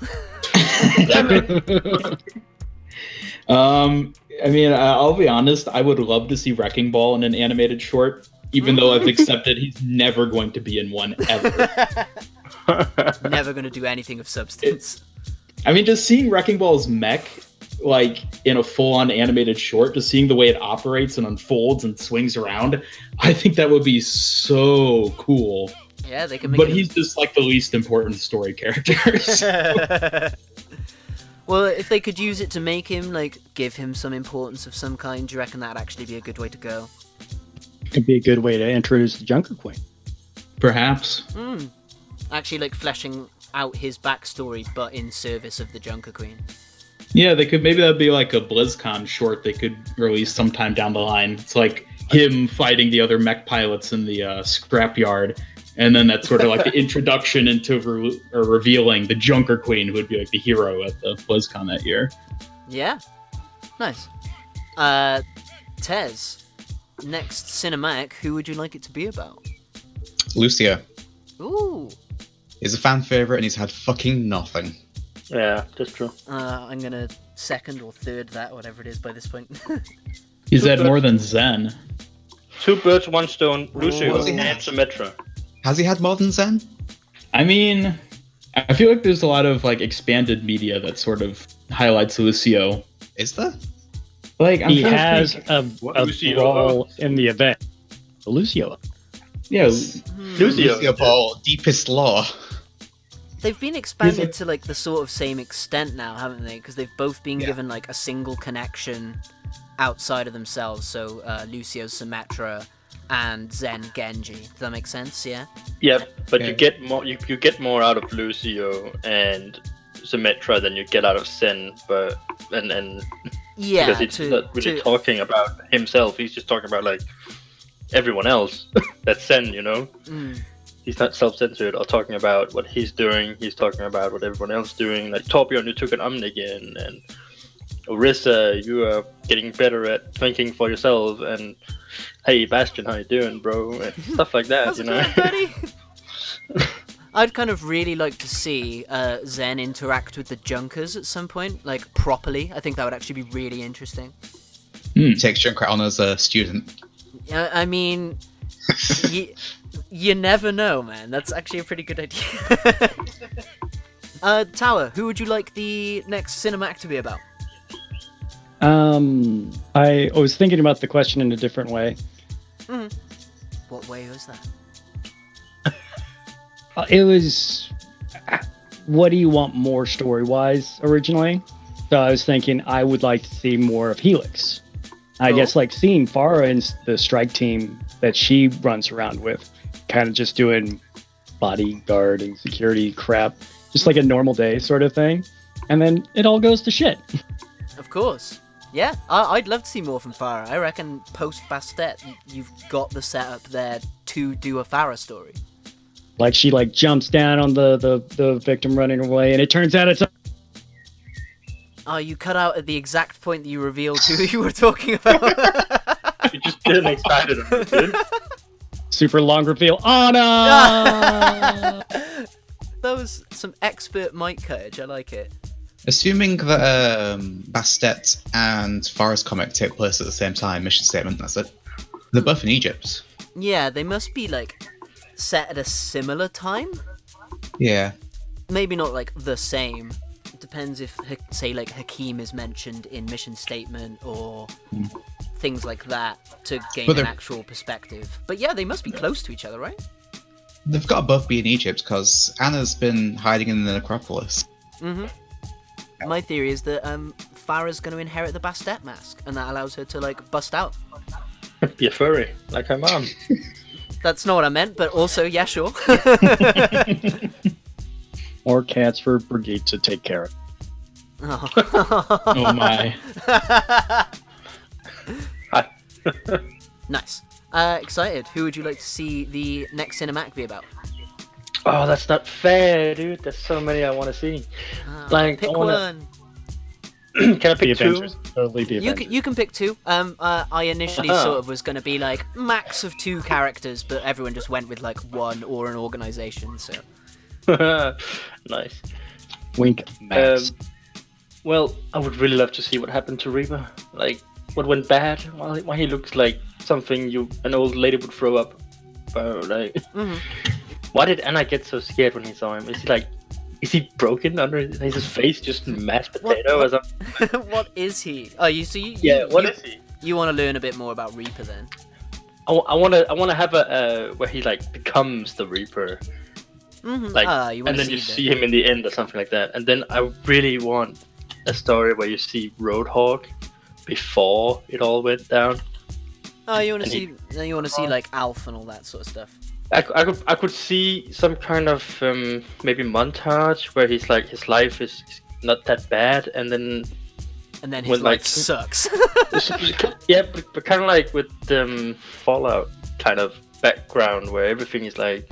I mean, I'll be honest. I would love to see Wrecking Ball in an animated short, even though I've accepted he's never going to be in one ever. Never going to do anything of substance. I mean, just seeing Wrecking Ball's mech, like, in a full-on animated short, just seeing the way it operates and unfolds and swings around, I think that would be so cool. Yeah, they can make But he's just, like, the least important story character. Well, if they could use it to make him, like, give him some importance of some kind, do you reckon that'd actually be a good way to go? It'd be a good way to introduce the Junker Queen. Perhaps. Actually, like, fleshing out his backstory, but in service of the Junker Queen. Yeah, they could. Maybe that'd be like a BlizzCon short they could release sometime down the line. It's like him fighting the other mech pilots in the scrapyard, and then that's sort of like the introduction into revealing the Junker Queen, who would be like the hero at the BlizzCon that year. Yeah, nice. Tez, next cinematic, who would you like it to be about? Lucio. Ooh. He's a fan favorite and he's had fucking nothing. Yeah, that's true. I'm gonna second or third that, whatever it is by this point. He's had more than Zen. 2 birds, 1 stone. Lucio What's he and had? Symmetra. Has he had more than Zen? I mean, I feel like there's a lot of like expanded media that sort of highlights Lucio. Is there? Like He has a Lucio. role in the event. Lucio. Yeah, Lucio. Ball, deepest lore. They've been expanded to like the sort of same extent now, haven't they? Because they've both been given like a single connection outside of themselves. So Lucio, Symmetra, and Zen Genji. Does that make sense? Yeah. Yeah, but Yeah. you get more. You get more out of Lucio and Symmetra than you get out of Zen. But and Yeah. because he's not really talking about himself. He's just talking about like everyone else. That's Zen, you know. He's not self-centered or talking about what he's doing. He's talking about what everyone else is doing. Like Torbjorn, you took an Omnigen, and Orisa, you are getting better at thinking for yourself. And hey, Bastion, how you doing, bro? And stuff like that, How's you it know. going, buddy? I'd kind of really like to see Zen interact with the Junkers at some point, like properly. I think that would actually be really interesting. Takes Junker on as a student. I mean, you never know, man. That's actually a pretty good idea. Tower, who would you like the next cinematic to be about? I was thinking about the question in a different way. What way was that? It was, what do you want more story-wise originally? So I was thinking I would like to see more of Helix. I Cool. guess like seeing Farah and the strike team that she runs around with, kind of just doing bodyguard and security crap, just like a normal day sort of thing. And then it all goes to shit. Of course. Yeah, I'd love to see more from Farah. I reckon post-Bastet, you've got the setup there to do a Farah story. Like she like jumps down on the victim running away, and it turns out it's Oh, you cut out at the exact point that you revealed who you were talking about. You just didn't expect it, dude. super long reveal. Oh no! That was some expert mic coverage. I like it. Assuming that Bastet and Forest Comic take place at the same time, mission statement, that's it. They're both in Egypt. Yeah, they must be like set at a similar time. Yeah. Maybe not like the same. It depends if, say, like Hakim is mentioned in mission statement or things like that to gain an actual perspective. But yeah, they must be close to each other, right? They've got to both be in Egypt because Anna's been hiding in the necropolis. Mm-hmm. My theory is that Farah's going to inherit the Bastet mask, and that allows her to like bust out. Be a furry, like her mom. That's not what I meant, but also, yeah, sure. More cats for Brigitte to take care of. Oh my. Nice. Excited. Who would you like to see the next cinematic be about? Oh, that's not fair, dude. There's so many I want to see. Like, pick one. Can I pick The two? Avengers. Totally the Avengers. You can pick two. I initially sort of was going to be like max of 2 characters, but everyone just went with like 1 or an organization. So Nice. Wink, Max. Well, I would really love to see what happened to Reaper. Like, what went bad? Why he looks like something an old lady would throw up. Like, why did Anna get so scared when he saw him? Is he broken under his face, just mashed potato or something? What is he? Oh, you see? What is he? You want to learn a bit more about Reaper then? I want to have a where he like becomes the Reaper. Like, and then you see him in the end or something like that. And then I really want a story where you see Roadhog before it all went down. Oh, you want to see like Alf and all that sort of stuff. I could see some kind of maybe montage where he's like his life is not that bad, and then his life sucks. Yeah, but kind of like with Fallout kind of background where everything is like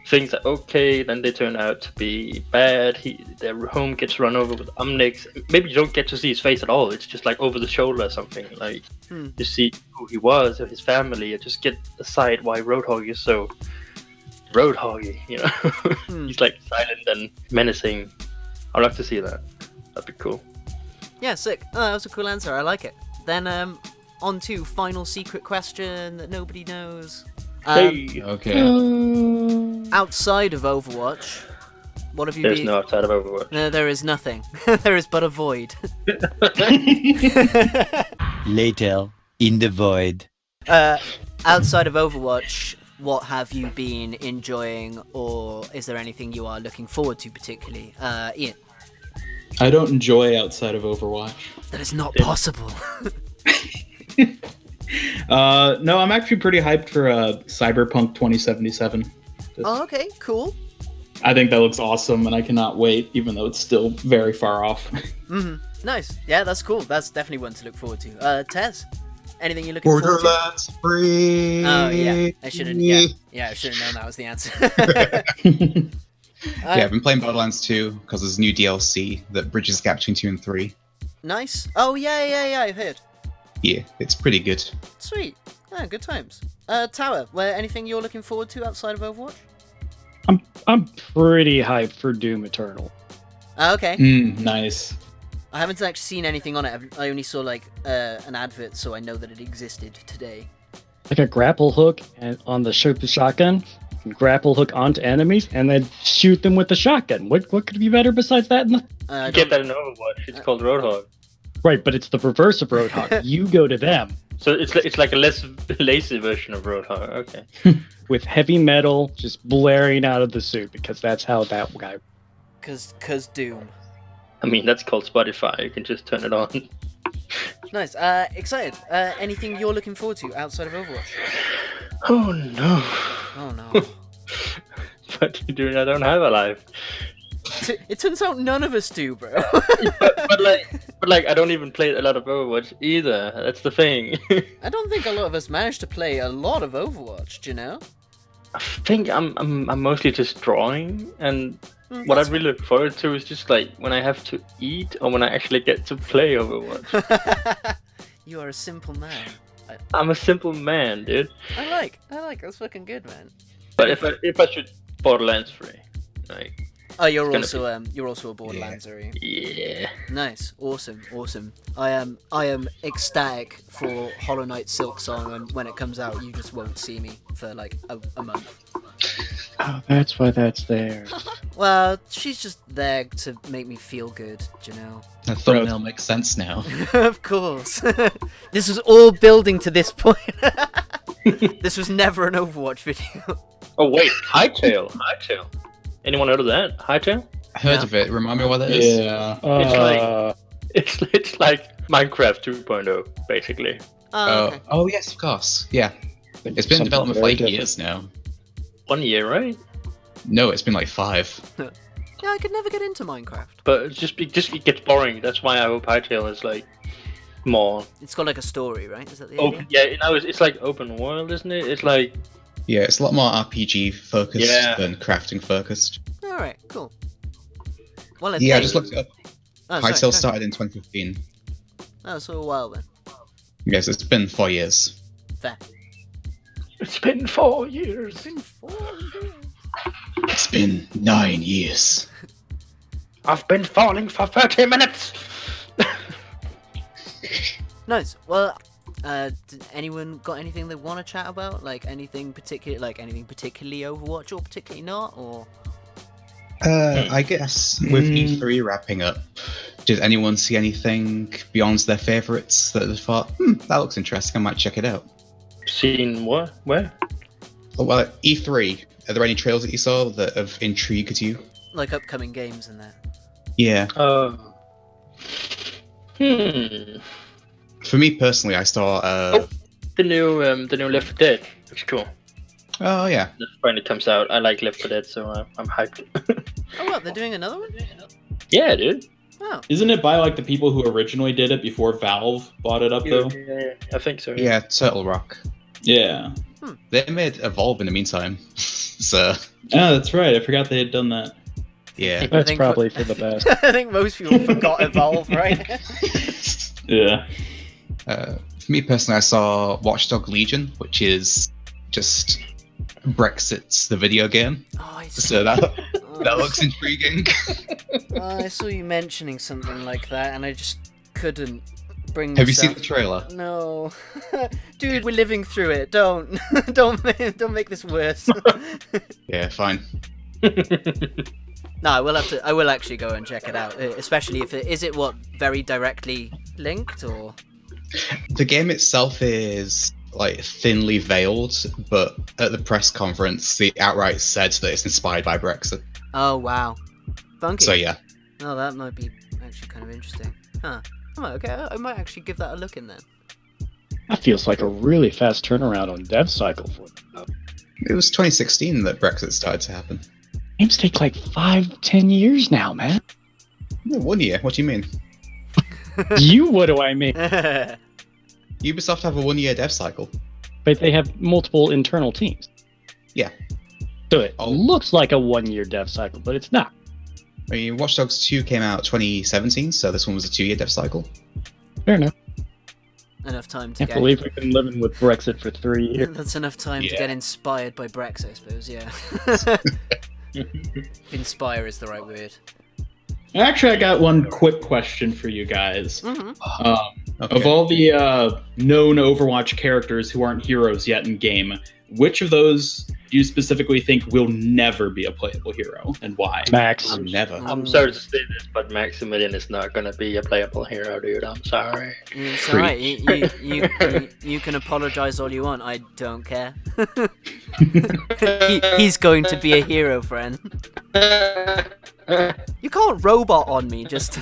things are okay, then they turn out to be bad. Their home gets run over with Omnics. Maybe you don't get to see his face at all. It's just like over the shoulder or something. Like you see who he was or his family, and just get the side why Roadhog is so Roadhoggy. You know, he's like silent and menacing. I'd like to see that. That'd be cool. Yeah, sick. Oh, that was a cool answer. I like it. Then on to final secret question that nobody knows. Hey. Okay. Outside of Overwatch, what have you There's been... no outside of Overwatch. No, there is nothing. There is but a void. Later, in the void. Outside of Overwatch, what have you been enjoying, or is there anything you are looking forward to particularly? Ian? I don't enjoy outside of Overwatch. That is not possible. No, I'm actually pretty hyped for Cyberpunk 2077. Oh, okay, cool. I think that looks awesome, and I cannot wait, even though it's still very far off. Nice. Yeah, that's cool. That's definitely one to look forward to. Tez, anything you're looking forward to? Borderlands 3. Oh yeah, I should have. Yeah, I should have known that was the answer. Yeah, I've been playing Borderlands 2 because there's new DLC that bridges the gap between 2 and 3. Nice. Oh yeah, I've heard. Yeah, it's pretty good. Sweet. Yeah, good times. Tower, anything you're looking forward to outside of Overwatch? I'm pretty hyped for Doom Eternal. Okay. Nice. I haven't actually seen anything on it. I only saw like an advert, so I know that it existed today. Like a grapple hook and on the shotgun, grapple hook onto enemies, and then shoot them with the shotgun. What could be better besides that? You get that in Overwatch. It's called Roadhog. Right, but it's the reverse of Roadhog. You go to them. So it's like a less lazy version of Roadhog. Okay. With heavy metal just blaring out of the suit, because that's how that guy... Cause Doom. I mean, that's called Spotify. You can just turn it on. Nice. Excited. Anything you're looking forward to outside of Overwatch? Oh no. Oh no. What are you doing? I don't have a life. It turns out none of us do, bro. but like, I don't even play a lot of Overwatch either. That's the thing. I don't think a lot of us managed to play a lot of Overwatch. Do you know? I think I'm mostly just drawing, and what I really look forward to is just like when I have to eat or when I actually get to play Overwatch. You are a simple man. I'm a simple man, dude. I like. That's fucking good, man. But if I should Borderlands 3, like. Oh, you're It's gonna also a Borderlands, are you? Yeah. Nice, awesome. I am ecstatic for Hollow Knight Silksong, and when it comes out, you just won't see me for like a month. Oh, that's why that's there. Well, she's just there to make me feel good, do you know? The thumbnail makes sense now. Of course. This was all building to this point. This was never an Overwatch video. Oh wait, Hightail. Anyone heard of that? Hightail? I heard of it. Remind me what that is. Yeah. It's like Minecraft 2.0, basically. Okay. Oh yes, of course. Yeah, it's been in development for like years now. 1 year, right? No, it's been like 5. Yeah, I could never get into Minecraft. But it gets boring. That's why I hope Hightail is like more. It's got like a story, right? Is that the Open, idea? yeah, it's like open world, isn't it? It's like Yeah, it's a lot more RPG focused Yeah. than crafting focused. All right, cool. Well, I Yeah, I think... just looked it up. Oh, Hytale sorry. started in 2015. Oh, so a while then. Yes, it's been 4 years. Fair. it's been 4 years. Been 4 years. It's been 9 years. I've been falling for 30 minutes. Nice. Well, did anyone got anything they want to chat about? Like anything particularly Overwatch or particularly not? Or I guess with E3 wrapping up, did anyone see anything beyond their favourites that they thought, that looks interesting, I might check it out? Seen what? Where? Oh, well, at E3, are there any trailers that you saw that have intrigued you? like upcoming games and that? Yeah. For me personally, I saw. the new Left 4 Dead. Looks cool. Oh yeah. That finally comes out. I like Left 4 Dead, so I'm hyped. Oh, what? They're doing another one? Yeah, dude. Oh. Isn't it by like the people who originally did it before Valve bought it up though? Yeah, I think so. Yeah, Turtle Rock. Yeah. They made Evolve in the meantime, so. Oh, that's right. I forgot they had done that. Yeah. That's probably for the best. I think most people forgot Evolve, right? Yeah. For me personally, I saw Watchdog Legion, which is just Brexit's the video game. Oh, So that looks intriguing. I saw you mentioning something like that, and I just couldn't bring. Have you seen myself- the trailer? No, dude, we're living through it. Don't make this worse. Yeah, fine. No, I will actually go and check it out, especially if is it very directly linked or. The game itself is like thinly veiled, but at the press conference, they outright said that it's inspired by Brexit. Oh wow, funky. So yeah. Oh, that might be actually kind of interesting. Huh. Oh, okay, I might actually give that a look in then. That feels like a really fast turnaround on dev cycle for them. It was 2016 that Brexit started to happen. Games take like 5-10 years now, man. No, 1 year. What do you mean? What do I mean? Ubisoft have a 1 year dev cycle. But they have multiple internal teams. Yeah. So it looks like a 1 year dev cycle, but it's not. I mean, Watch Dogs 2 came out 2017, so this one was a 2 year dev cycle. Fair enough. Enough time to Can't get. believe we've been living with Brexit for 3 years. That's enough time to Yeah. get inspired by Brexit, I suppose. Yeah. Inspire is the right word. Actually, I got one quick question for you guys. Mm-hmm. Okay. Of all the known Overwatch characters who aren't heroes yet in game, which of those do you specifically think will never be a playable hero, and why? Max. Never. I'm sorry to say this, but Maximilian is not gonna be a playable hero, dude. I'm sorry. It's alright. You can apologize all you want. I don't care. He's going to be a hero, friend. You can't robot on me. Just.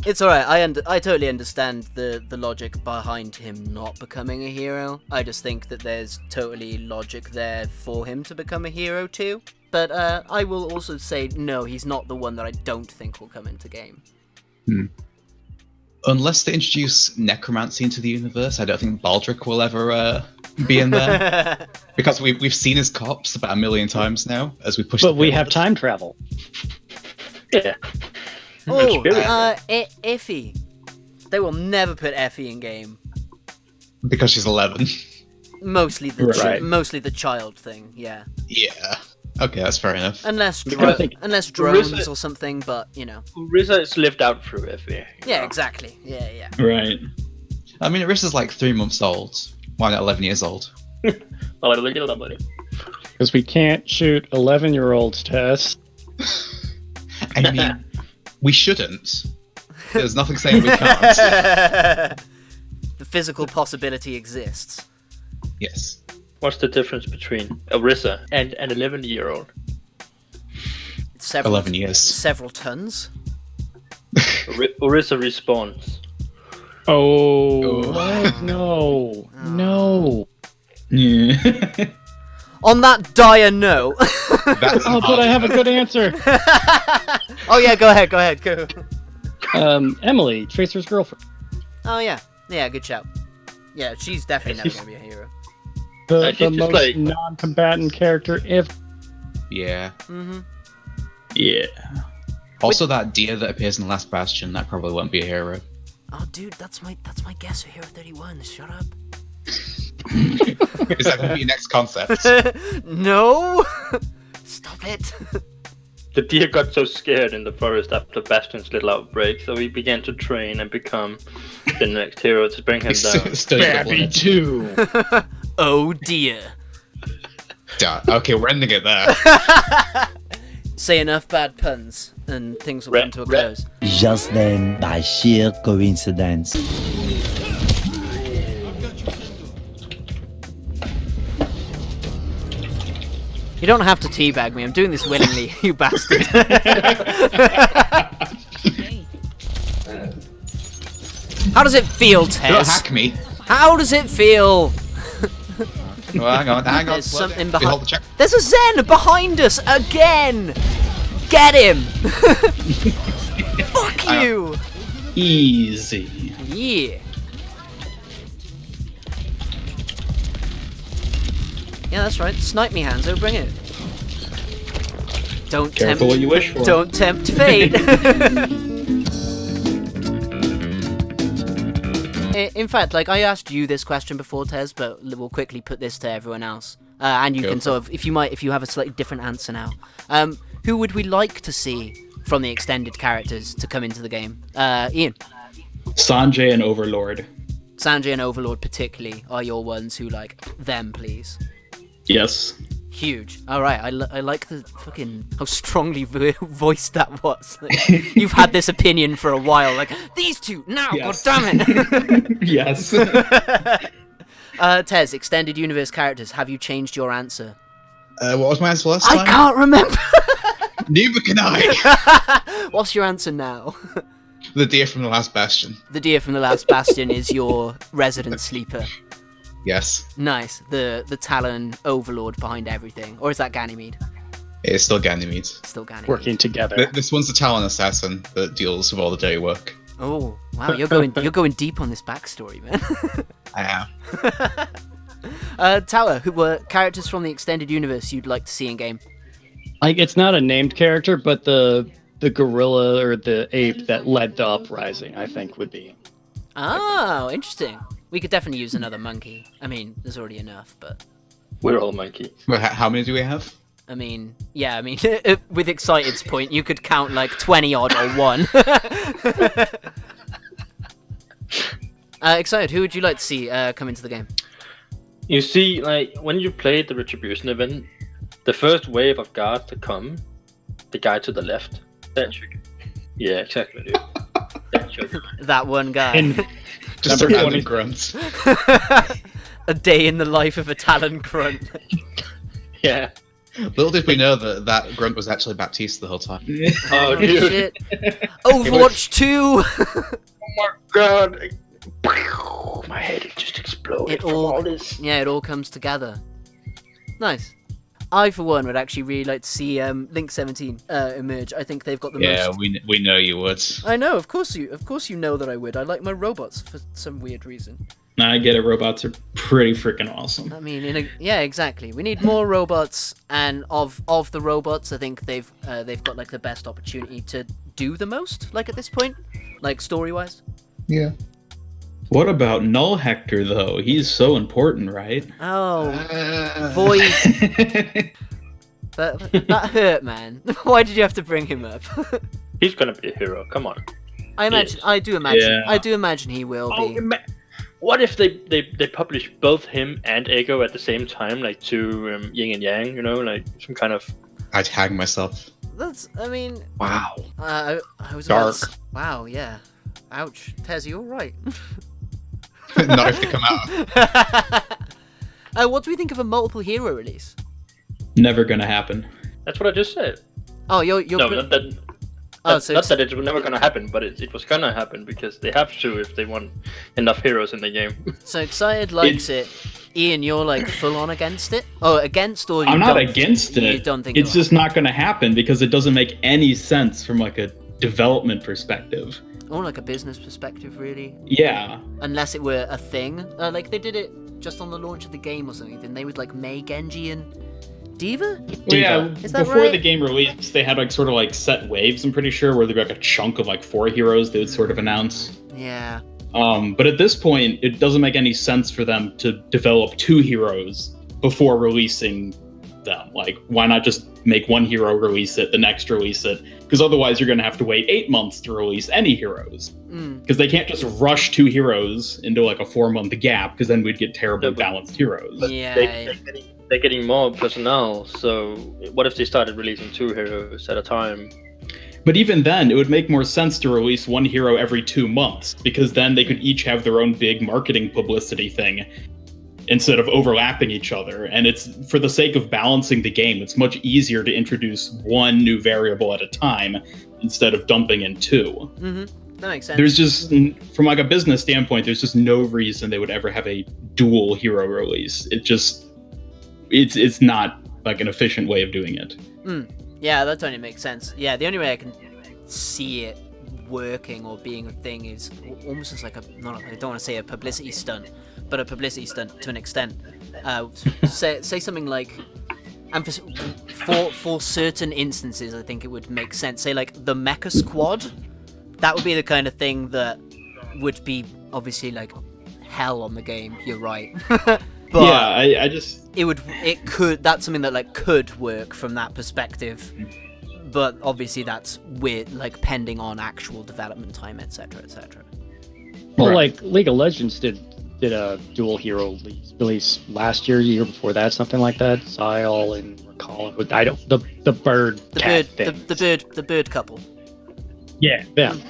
It's alright. I totally understand the logic behind him not becoming a hero. I just think that there's totally logic there for him to become a hero too. But I will also say no, he's not the one that I don't think will come into game. Unless they introduce necromancy into the universe, I don't think Baldric will ever be in there. Because we've seen his corpse about 1 million times now as we push. But we have time travel. Yeah. Oh, Effie. They will never put Effie in game. Because she's 11. Mostly the Right. mostly the child thing, yeah. Yeah. Okay, that's fair enough. Unless Because unless drones Orisa- or something, but you know. Orisa is lived out through FE. Yeah, exactly. Yeah. Right. I mean, Arissa's like 3 months old. Why not 11 years old? Because we can't shoot 11-year-olds, Tess. I mean, we shouldn't. There's nothing saying we can't. The physical possibility exists. Yes. What's the difference between Orisa and an 11-year-old? Several, 11 years. Several tons. Orisa respawns. Oh, what? No. No. Yeah. On that dire note. That's Oh, but I have a good answer. Oh yeah, go ahead, go. Emily, Tracer's girlfriend. Oh yeah, good shout. Yeah, she's definitely never gonna be a hero. The she's just most like- non-combatant character ever. Yeah. Mm-hmm. Yeah. Also, that deer that appears in the last Bastion, that probably won't be a hero. Oh dude, that's my guess for Hero 31. Shut up. Is that going to be your next concept? No. Stop it. The deer got so scared in the forest after Bastion's little outbreak, so he began to train and become the next hero to bring him down. Babby 2. Oh dear. Duh. Okay, we're ending it there. Say enough bad puns, and things will come to a close. Just then, by sheer coincidence. You don't have to teabag me. I'm doing this willingly, you bastard. How does it feel, Don't Tess? hack me. How does it feel? Well, hang on. There's something Behold behind. the check. There's a Zen behind us again. Get him. Fuck you. Easy. Yeah. Yeah, that's right. Snipe me, Hanzo. Bring it. Don't Careful tempt. what you wish for. Don't tempt fate. In fact, like I asked you this question before, Tez, but we'll quickly put this to everyone else, and you Go can for sort of, if you have a slightly different answer now. Who would we like to see from the extended characters to come into the game? Ian, Sanjay and Overlord. Sanjay and Overlord particularly are your ones who like them, please. Yes. Huge. All right, I like the fucking how strongly voiced that was. Like, you've had this opinion for a while. Like these two now. Yes. God damn it. Yes. Tez, extended universe characters. Have you changed your answer? What was my answer last time? I can't remember. Neither can I. What's your answer now? The deer from the last Bastion. The deer from the last Bastion is your resident sleeper. Yes. Nice. The Talon overlord behind everything, or is that Ganymede? It's still Ganymede. Still Ganymede. Working together. This one's the Talon Assassin that deals with all the dirty work. Oh wow, you're going deep on this backstory, man. I am. Tower, who were characters from the extended universe you'd like to see in game? Like, it's not a named character, but the gorilla or the ape that led the uprising, I think, would be. Oh, interesting. We could definitely use another monkey. I mean, there's already enough, but We're all monkeys. Well, how many do we have? I mean, yeah, I mean, with Excited's point, you could count like 20 odd or one. Excited, who would you like to see come into the game? You see, like, when you played the Retribution event, the first wave of guards to come, the guy to the left, that should... Yeah, exactly, dude. That should... That one guy. Just a Number random 20. grunt. A day in the life of a Talon grunt. Yeah. Little did we know that grunt was actually Baptiste the whole time. Oh, Oh, dude. shit. Overwatch 2! Oh my god. My head just exploded It from all- all this. Yeah, it all comes together. Nice. I, for one, would actually really like to see Link 17 emerge. I think they've got the Yeah, most... we know you would. I know, of course you know that I would. I like my robots for some weird reason. Nah, I get it. Robots are pretty freaking awesome. I mean, yeah, exactly. We need more robots, and of the robots, I think they've got like the best opportunity to do the most. Like at this point, like story wise. Yeah. What about Null Hector, though? He's so important, right? Oh, Void. That hurt, man. Why did you have to bring him up? He's gonna be a hero. Come on. I do imagine. Yeah. I do imagine he will be. What if they publish both him and Ego at the same time, like two yin and yang? You know, like some kind of. I'd hang myself. That's. I mean. Wow. I was. Dark. Wow. Yeah. Ouch. Tez, you all right? Not if they come out. What do we think of a multiple hero release? Never gonna happen. That's what I just said. Oh, you're. No, not that. Not that it was never gonna happen, but it was gonna happen because they have to if they want enough heroes in the game. So X-SEIDE likes it. Ian, you're like full on against it? Oh, against or you I'm don't, not against it. You don't think it's just not gonna happen because it doesn't make any sense from like a development perspective. Or like a business perspective, really. Yeah. Unless it were a thing. Like they did it just on the launch of the game or something. Then they would like Mei, Genji, and Diva? Well, yeah, Is that before right? the game released, they had like sort of like set waves, I'm pretty sure, where there'd be like a chunk of like 4 heroes they would sort of announce. Yeah. But at this point, it doesn't make any sense for them to develop 2 heroes before releasing them. Like, why not just make one hero, release it, the next release it? Because otherwise you're going to have to wait 8 months to release any heroes. Because they can't just rush 2 heroes into like a 4-month gap, because then we'd get terribly balanced heroes. Yeah. They're getting more personnel, so what if they started releasing 2 heroes at a time? But even then, it would make more sense to release 1 hero every 2 months, because then they could each have their own big marketing publicity thing, instead of overlapping each other. And it's, for the sake of balancing the game, it's much easier to introduce 1 new variable at a time, instead of dumping in 2. Mm-hmm. That makes sense. There's just, from like a business standpoint, there's just no reason they would ever have a dual hero release. It's not like an efficient way of doing it. Yeah, that totally makes sense. Yeah, the only way I can see it working or being a thing is almost as like I don't want to say a publicity stunt, but a publicity stunt to an extent. Say something like, and for certain instances, I think it would make sense. Say like the Mecha Squad, that would be the kind of thing that would be obviously like hell on the game. You're right. But yeah, I just... That's something that like could work from that perspective, but obviously that's weird, like pending on actual development time, etc., etc. Well, Right. like League of Legends did a dual hero release last year, year before that, something like that. Xyle and recall it. I don't the bird The bird couple. Yeah, them.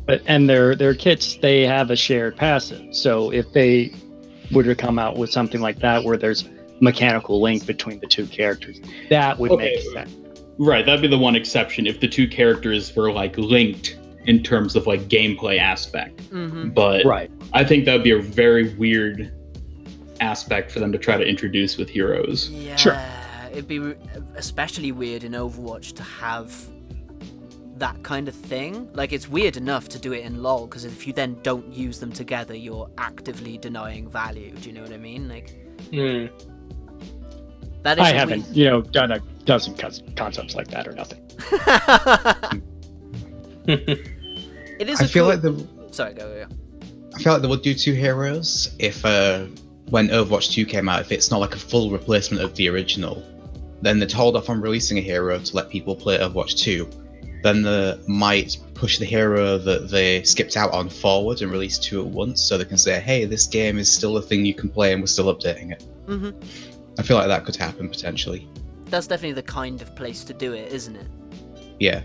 But and their kits, they have a shared passive. So if they were to come out with something like that where there's mechanical link between the 2 characters, that would make sense. Right, that'd be the one exception if the 2 characters were like linked in terms of like gameplay aspect. But Right. I think that would be a very weird aspect for them to try to introduce with heroes. Yeah, Sure. It'd be especially weird in Overwatch to have that kind of thing. Like, it's weird enough to do it in LoL, because if you then don't use them together, you're actively denying value. Do you know what I mean? Like, that is I haven't, done a dozen concepts like that or nothing. It is. I feel like Sorry, go. I feel like they would do 2 heroes if when Overwatch 2 came out, if it's not like a full replacement of the original, then they'd hold off on releasing a hero to let people play Overwatch 2. Then they might push the hero that they skipped out on forward and release 2 at once, so they can say, hey, this game is still a thing you can play and we're still updating it. I feel like that could happen potentially. That's definitely the kind of place to do it, isn't it? Yeah.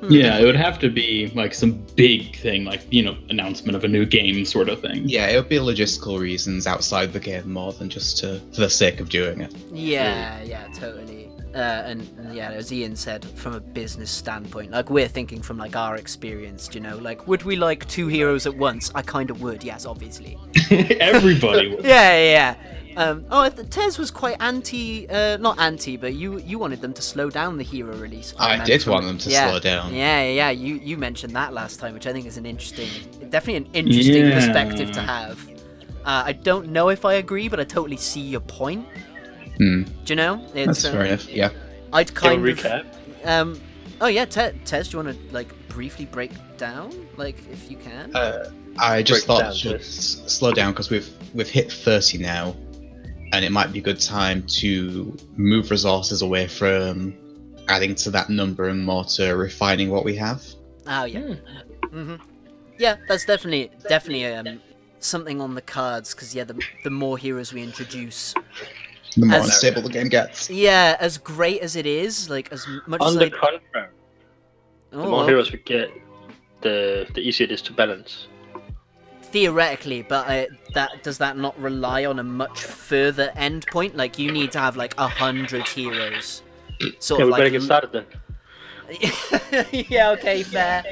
Yeah, it would have to be like some big thing, like, announcement of a new game sort of thing. Yeah, it would be logistical reasons outside the game more than just for the sake of doing it. Yeah, totally. And yeah, as Ian said, from a business standpoint, like we're thinking from like our experience, like would we like 2 heroes at once? I kind of would, yes, obviously. Everybody would. Yeah. Tez was quite not anti, but you wanted them to slow down the hero release. I did want them to slow down. Yeah. You mentioned that last time, which I think is definitely an interesting perspective to have. I don't know if I agree, but I totally see your point. Do you know? That's fair enough. Yeah. I'd kind of recap. Oh yeah, Tez, do you want to like briefly break down, like if you can? I just break thought down we should this. slow down because we've hit 30 now, and it might be a good time to move resources away from adding to that number and more to refining what we have. Oh yeah. Yeah, that's definitely something on the cards because the more heroes we introduce, The more As- unstable the game gets. yeah, as great as it is, like as much On as the like, contrary, the more heroes we get, the easier it is to balance. theoretically, but does that not rely on a much further end point? Like you need to have like 100 heroes. Sort Yeah, of we like better get started then. yeah, okay, fair.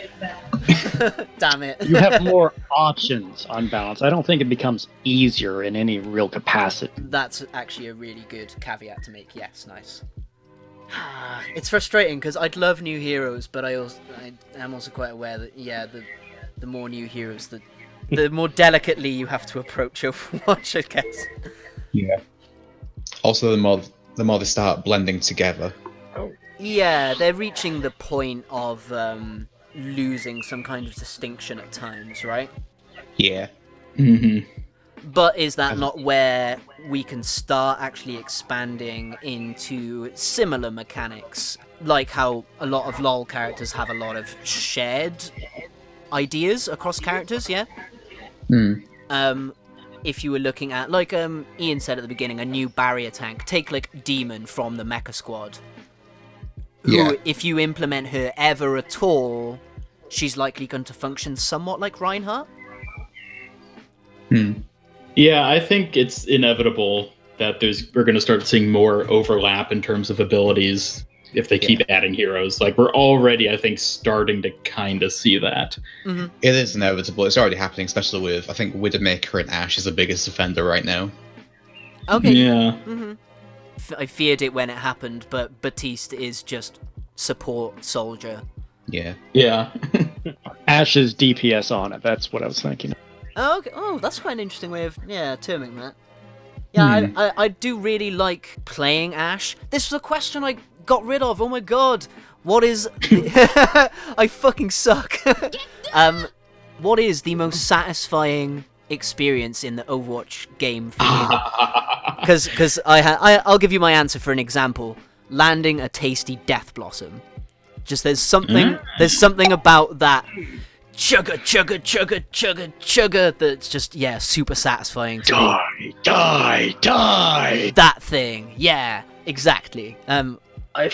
Damn it. You have more options on balance. I don't think it becomes easier in any real capacity. That's actually a really good caveat to make. Yes, nice. It's frustrating because I'd love new heroes, but I am also quite aware that the more new heroes, the more delicately you have to approach Overwatch, I guess. Yeah. Also, the more they start blending together. Yeah, they're reaching the point of losing some kind of distinction at times, right? Yeah. But is that not where we can start actually expanding into similar mechanics? Like how a lot of LoL characters have a lot of shared ideas across characters, yeah? If you were looking at, like Ian said at the beginning, a new barrier tank, take like Demon from the Mecha Squad. Who, if you implement her ever at all, she's likely going to function somewhat like Reinhardt. Yeah, I think it's inevitable that we're going to start seeing more overlap in terms of abilities if they keep adding heroes. Like, we're already, I think, starting to kind of see that. It is inevitable. It's already happening, especially with, I think, Widowmaker and Ashe is the biggest offender right now. Okay. Yeah. I feared it when it happened, but Batiste is just support soldier. Yeah. Yeah. Ashe's DPS on it. That's what I was thinking. Oh, okay. Oh, that's quite an interesting way of terming that. Yeah, I do really like playing Ashe. This was a question I got rid of. Oh my god, what is? I fucking suck. What is the most satisfying experience in the Overwatch game for you? Because I'll give you my answer for an example. Landing a tasty Death Blossom. Just there's something about that chugga chugga chugga chugga chugga that's just super satisfying to me. Die! That thing, yeah, exactly. I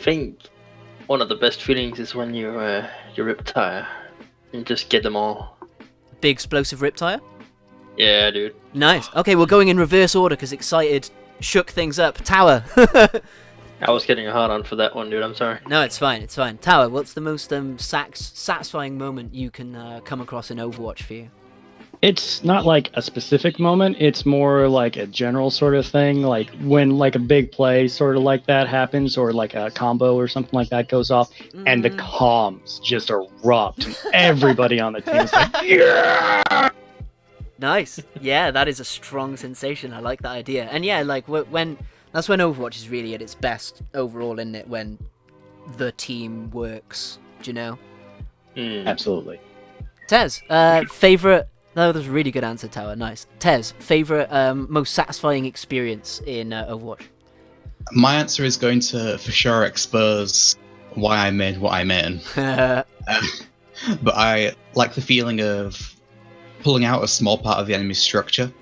think one of the best feelings is when you rip tire and just get them all. Big explosive rip tire. Yeah, dude. Nice. Okay, we're going in reverse order because Excited shook things up. Tower. I was getting a hard on for that one, dude. I'm sorry. No, it's fine. It's fine. Tower, what's the most satisfying moment you can come across in Overwatch for you? It's not like a specific moment. It's more like a general sort of thing. Like when like a big play sort of like that happens, or like a combo or something like that goes off, and the comms just erupt, and everybody on the team is like, yeah! Nice. Yeah, that is a strong sensation. I like that idea. And yeah, like when that's when Overwatch is really at its best overall, isn't it? When the team works. Do you know? Absolutely. Tez, favorite. No, that's a really good answer, Tower. Nice. Tez, favorite, most satisfying experience in Overwatch. My answer is going to for sure expose why I made what I made. But I like the feeling of pulling out a small part of the enemy's structure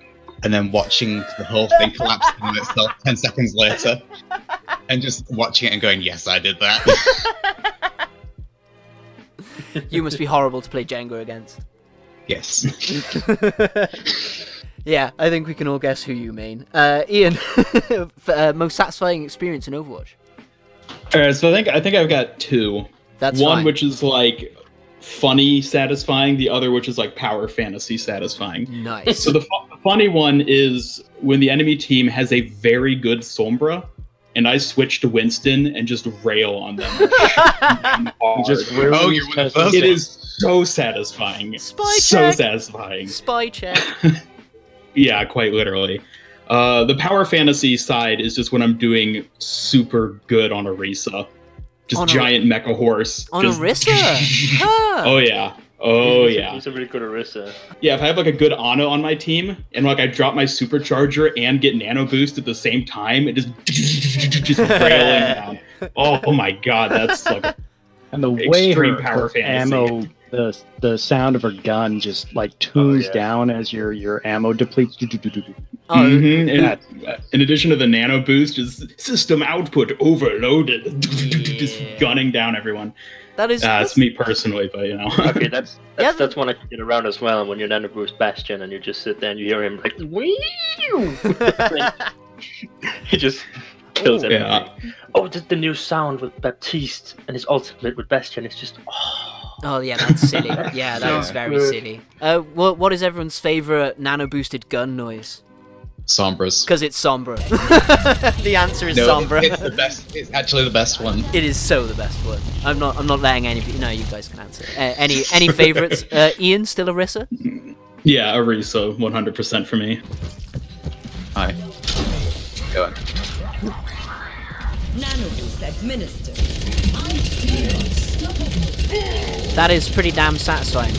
and then watching the whole thing collapse on itself 10 seconds later, and just watching it and going, yes, I did that. You must be horrible to play Jenga against. Yes. Yeah, I think we can all guess who you mean. Ian, most satisfying experience in Overwatch. Alright, so I think I've got two. That's one fine. which is like funny, satisfying. The other which is like power fantasy, satisfying. Nice. So the funny one is when the enemy team has a very good Sombra, and I switch to Winston and just rail on them. Just Oh, you're one of those. It is so satisfying. Spy so check. satisfying. Spy check. Yeah, quite literally. The power fantasy side is just when I'm doing super good on Orisa. Just On a- giant mecha horse. On just... Orisa? Huh. Oh yeah. Oh He's yeah. He's a really good Orisa. Yeah, if I have like a good Ana on my team and like I drop my supercharger and get nano boost at the same time, it just railing down. Oh my god, that's like And the way Extreme her, power her fantasy. ammo, the sound of her gun just like tunes down as your ammo depletes. Oh, in addition to the nano boost, is system output overloaded, just Yeah. gunning down everyone. that is. It's me personally, but you know. Okay, that's one I can get around as well. When you're nano boost Bastion and you just sit there and you hear him like, "Wee!" He just kills everything. Yeah. Oh, the new sound with Baptiste and his ultimate with Bastion is just Oh yeah, that's silly. Yeah, that is very good. silly. What is everyone's favorite nano boosted gun noise? Sombras. Because it's Sombra. The answer is No, Sombra. it's the best. It's actually the best one. It is so the best one. I'm not letting any. No, you guys can answer. Any favorites? Ian, still Orisa? Yeah, Orisa, 100% for me. Hi. Go on. Nano-boost administered. That is pretty damn satisfying.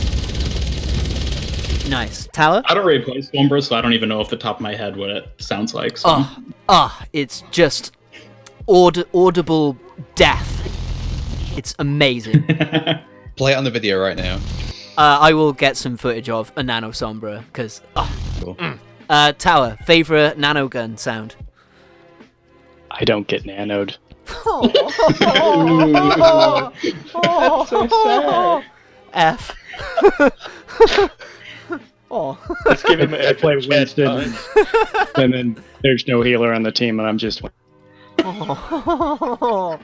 Nice. Tower? I don't really play Sombra, so I don't even know off the top of my head what it sounds like. So. It's just audible death. It's amazing. Play it on the video right now. I will get some footage of a nano Sombra because. Cool. Tower, favorite nano gun sound. I don't get nanoed. That's so sad. F. Oh. Let's give him I play Winston, and then there's no healer on the team, and I'm just. God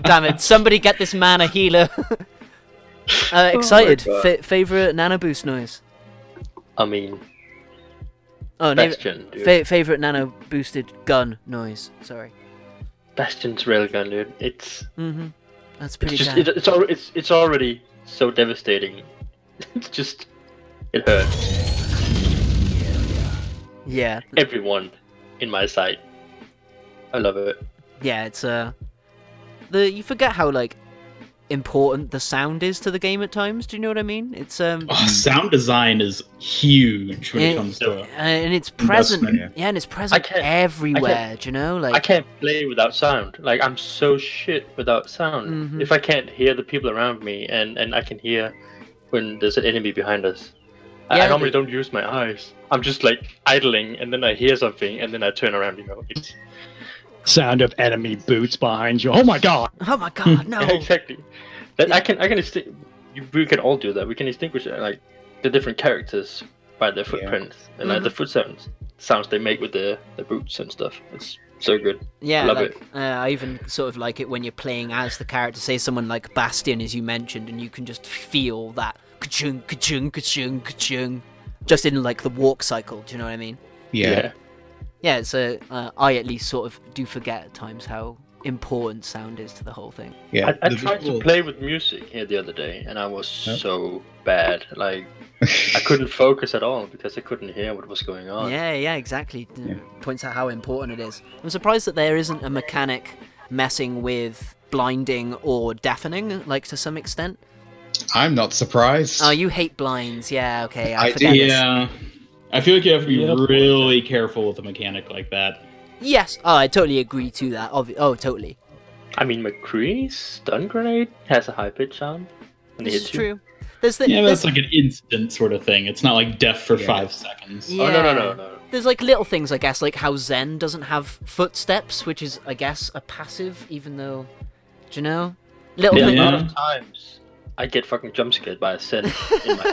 damn it! Somebody get this man a healer. Excited. Favorite nano boost noise. I mean, Oh, Bastion, dude. favorite nano boosted gun noise. Sorry. Bastion's railgun, dude. It's That's pretty just damn. it's already so devastating. It's just it hurts Yeah. everyone in my sight. I love it. Yeah. It's you forget how like important the sound is to the game at times. Do you know what I mean? It's Sound design is huge when it And- comes to and it's present. investment. Yeah, and it's present can't- everywhere. Do you know? Like I can't play without sound. Like I'm so shit without sound. Mhm. If I can't hear the people around me and I can hear when there's an enemy behind us. Yeah, I normally don't use my eyes. I'm just like idling and then I hear something and then I turn around, you know. It's Sound of enemy boots behind you. Oh my god! Oh my god, no! Yeah, exactly. That I can we can all do that. We can distinguish like the different characters by their footprints and like the foot sounds they make with their boots and stuff. It's so good. Yeah, Love like, I even sort of like it when you're playing as the character. Say someone like Bastion, as you mentioned, and you can just feel that ka-chung, ka-chung, ka-chung, ka-chung, just in like the walk cycle. Do you know what I mean? Yeah. Yeah, it's I at least sort of do forget at times how important sound is to the whole thing. Yeah. I the tried to visual- play with music here the other day, and I was so bad. Like I couldn't focus at all because I couldn't hear what was going on. Yeah, exactly. Points out how important it is. I'm surprised that there isn't a mechanic messing with blinding or deafening, like to some extent. I'm not surprised. Oh, you hate blinds. Yeah, okay. I forget do, this. Yeah. I feel like you have to be Yep. really careful with a mechanic like that. Yes. Oh, I totally agree to that. Oh, totally. I mean, McCree's stun grenade has a high pitch sound. When This they is hit you. true. There's the, Yeah, there's, that's like an instant sort of thing. It's not like death for 5 seconds. yeah. Oh no. There's like little things, I guess, like how Zen doesn't have footsteps, which is, I guess, a passive, even though, do you know? Little The thing. amount of times I get fucking jump scared by a Zen in my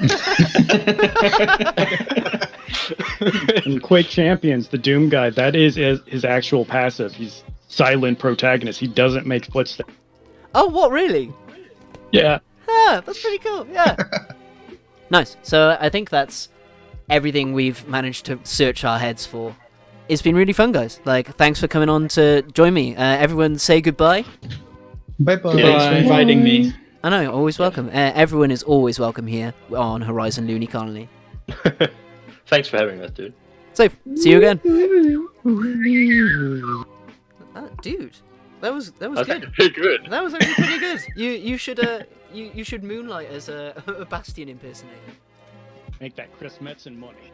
In Quake Champions, the Doom guy, that is his actual passive. He's silent protagonist. He doesn't make footsteps. Oh, what, really? Yeah. Ah, that's pretty cool, yeah. Nice. So I think that's everything we've managed to search our heads for. It's been really fun, guys. Like, thanks for coming on to join me. Everyone say goodbye. Bye-bye. Thanks for inviting me. I know, always welcome. Everyone is always welcome here on Horizon Loony Colony. Thanks for having us, dude. Safe. See you again. Dude, that was That's good. actually pretty good. That was actually pretty good. You should You should moonlight as a Bastion impersonator. Make that Chris Metzen money.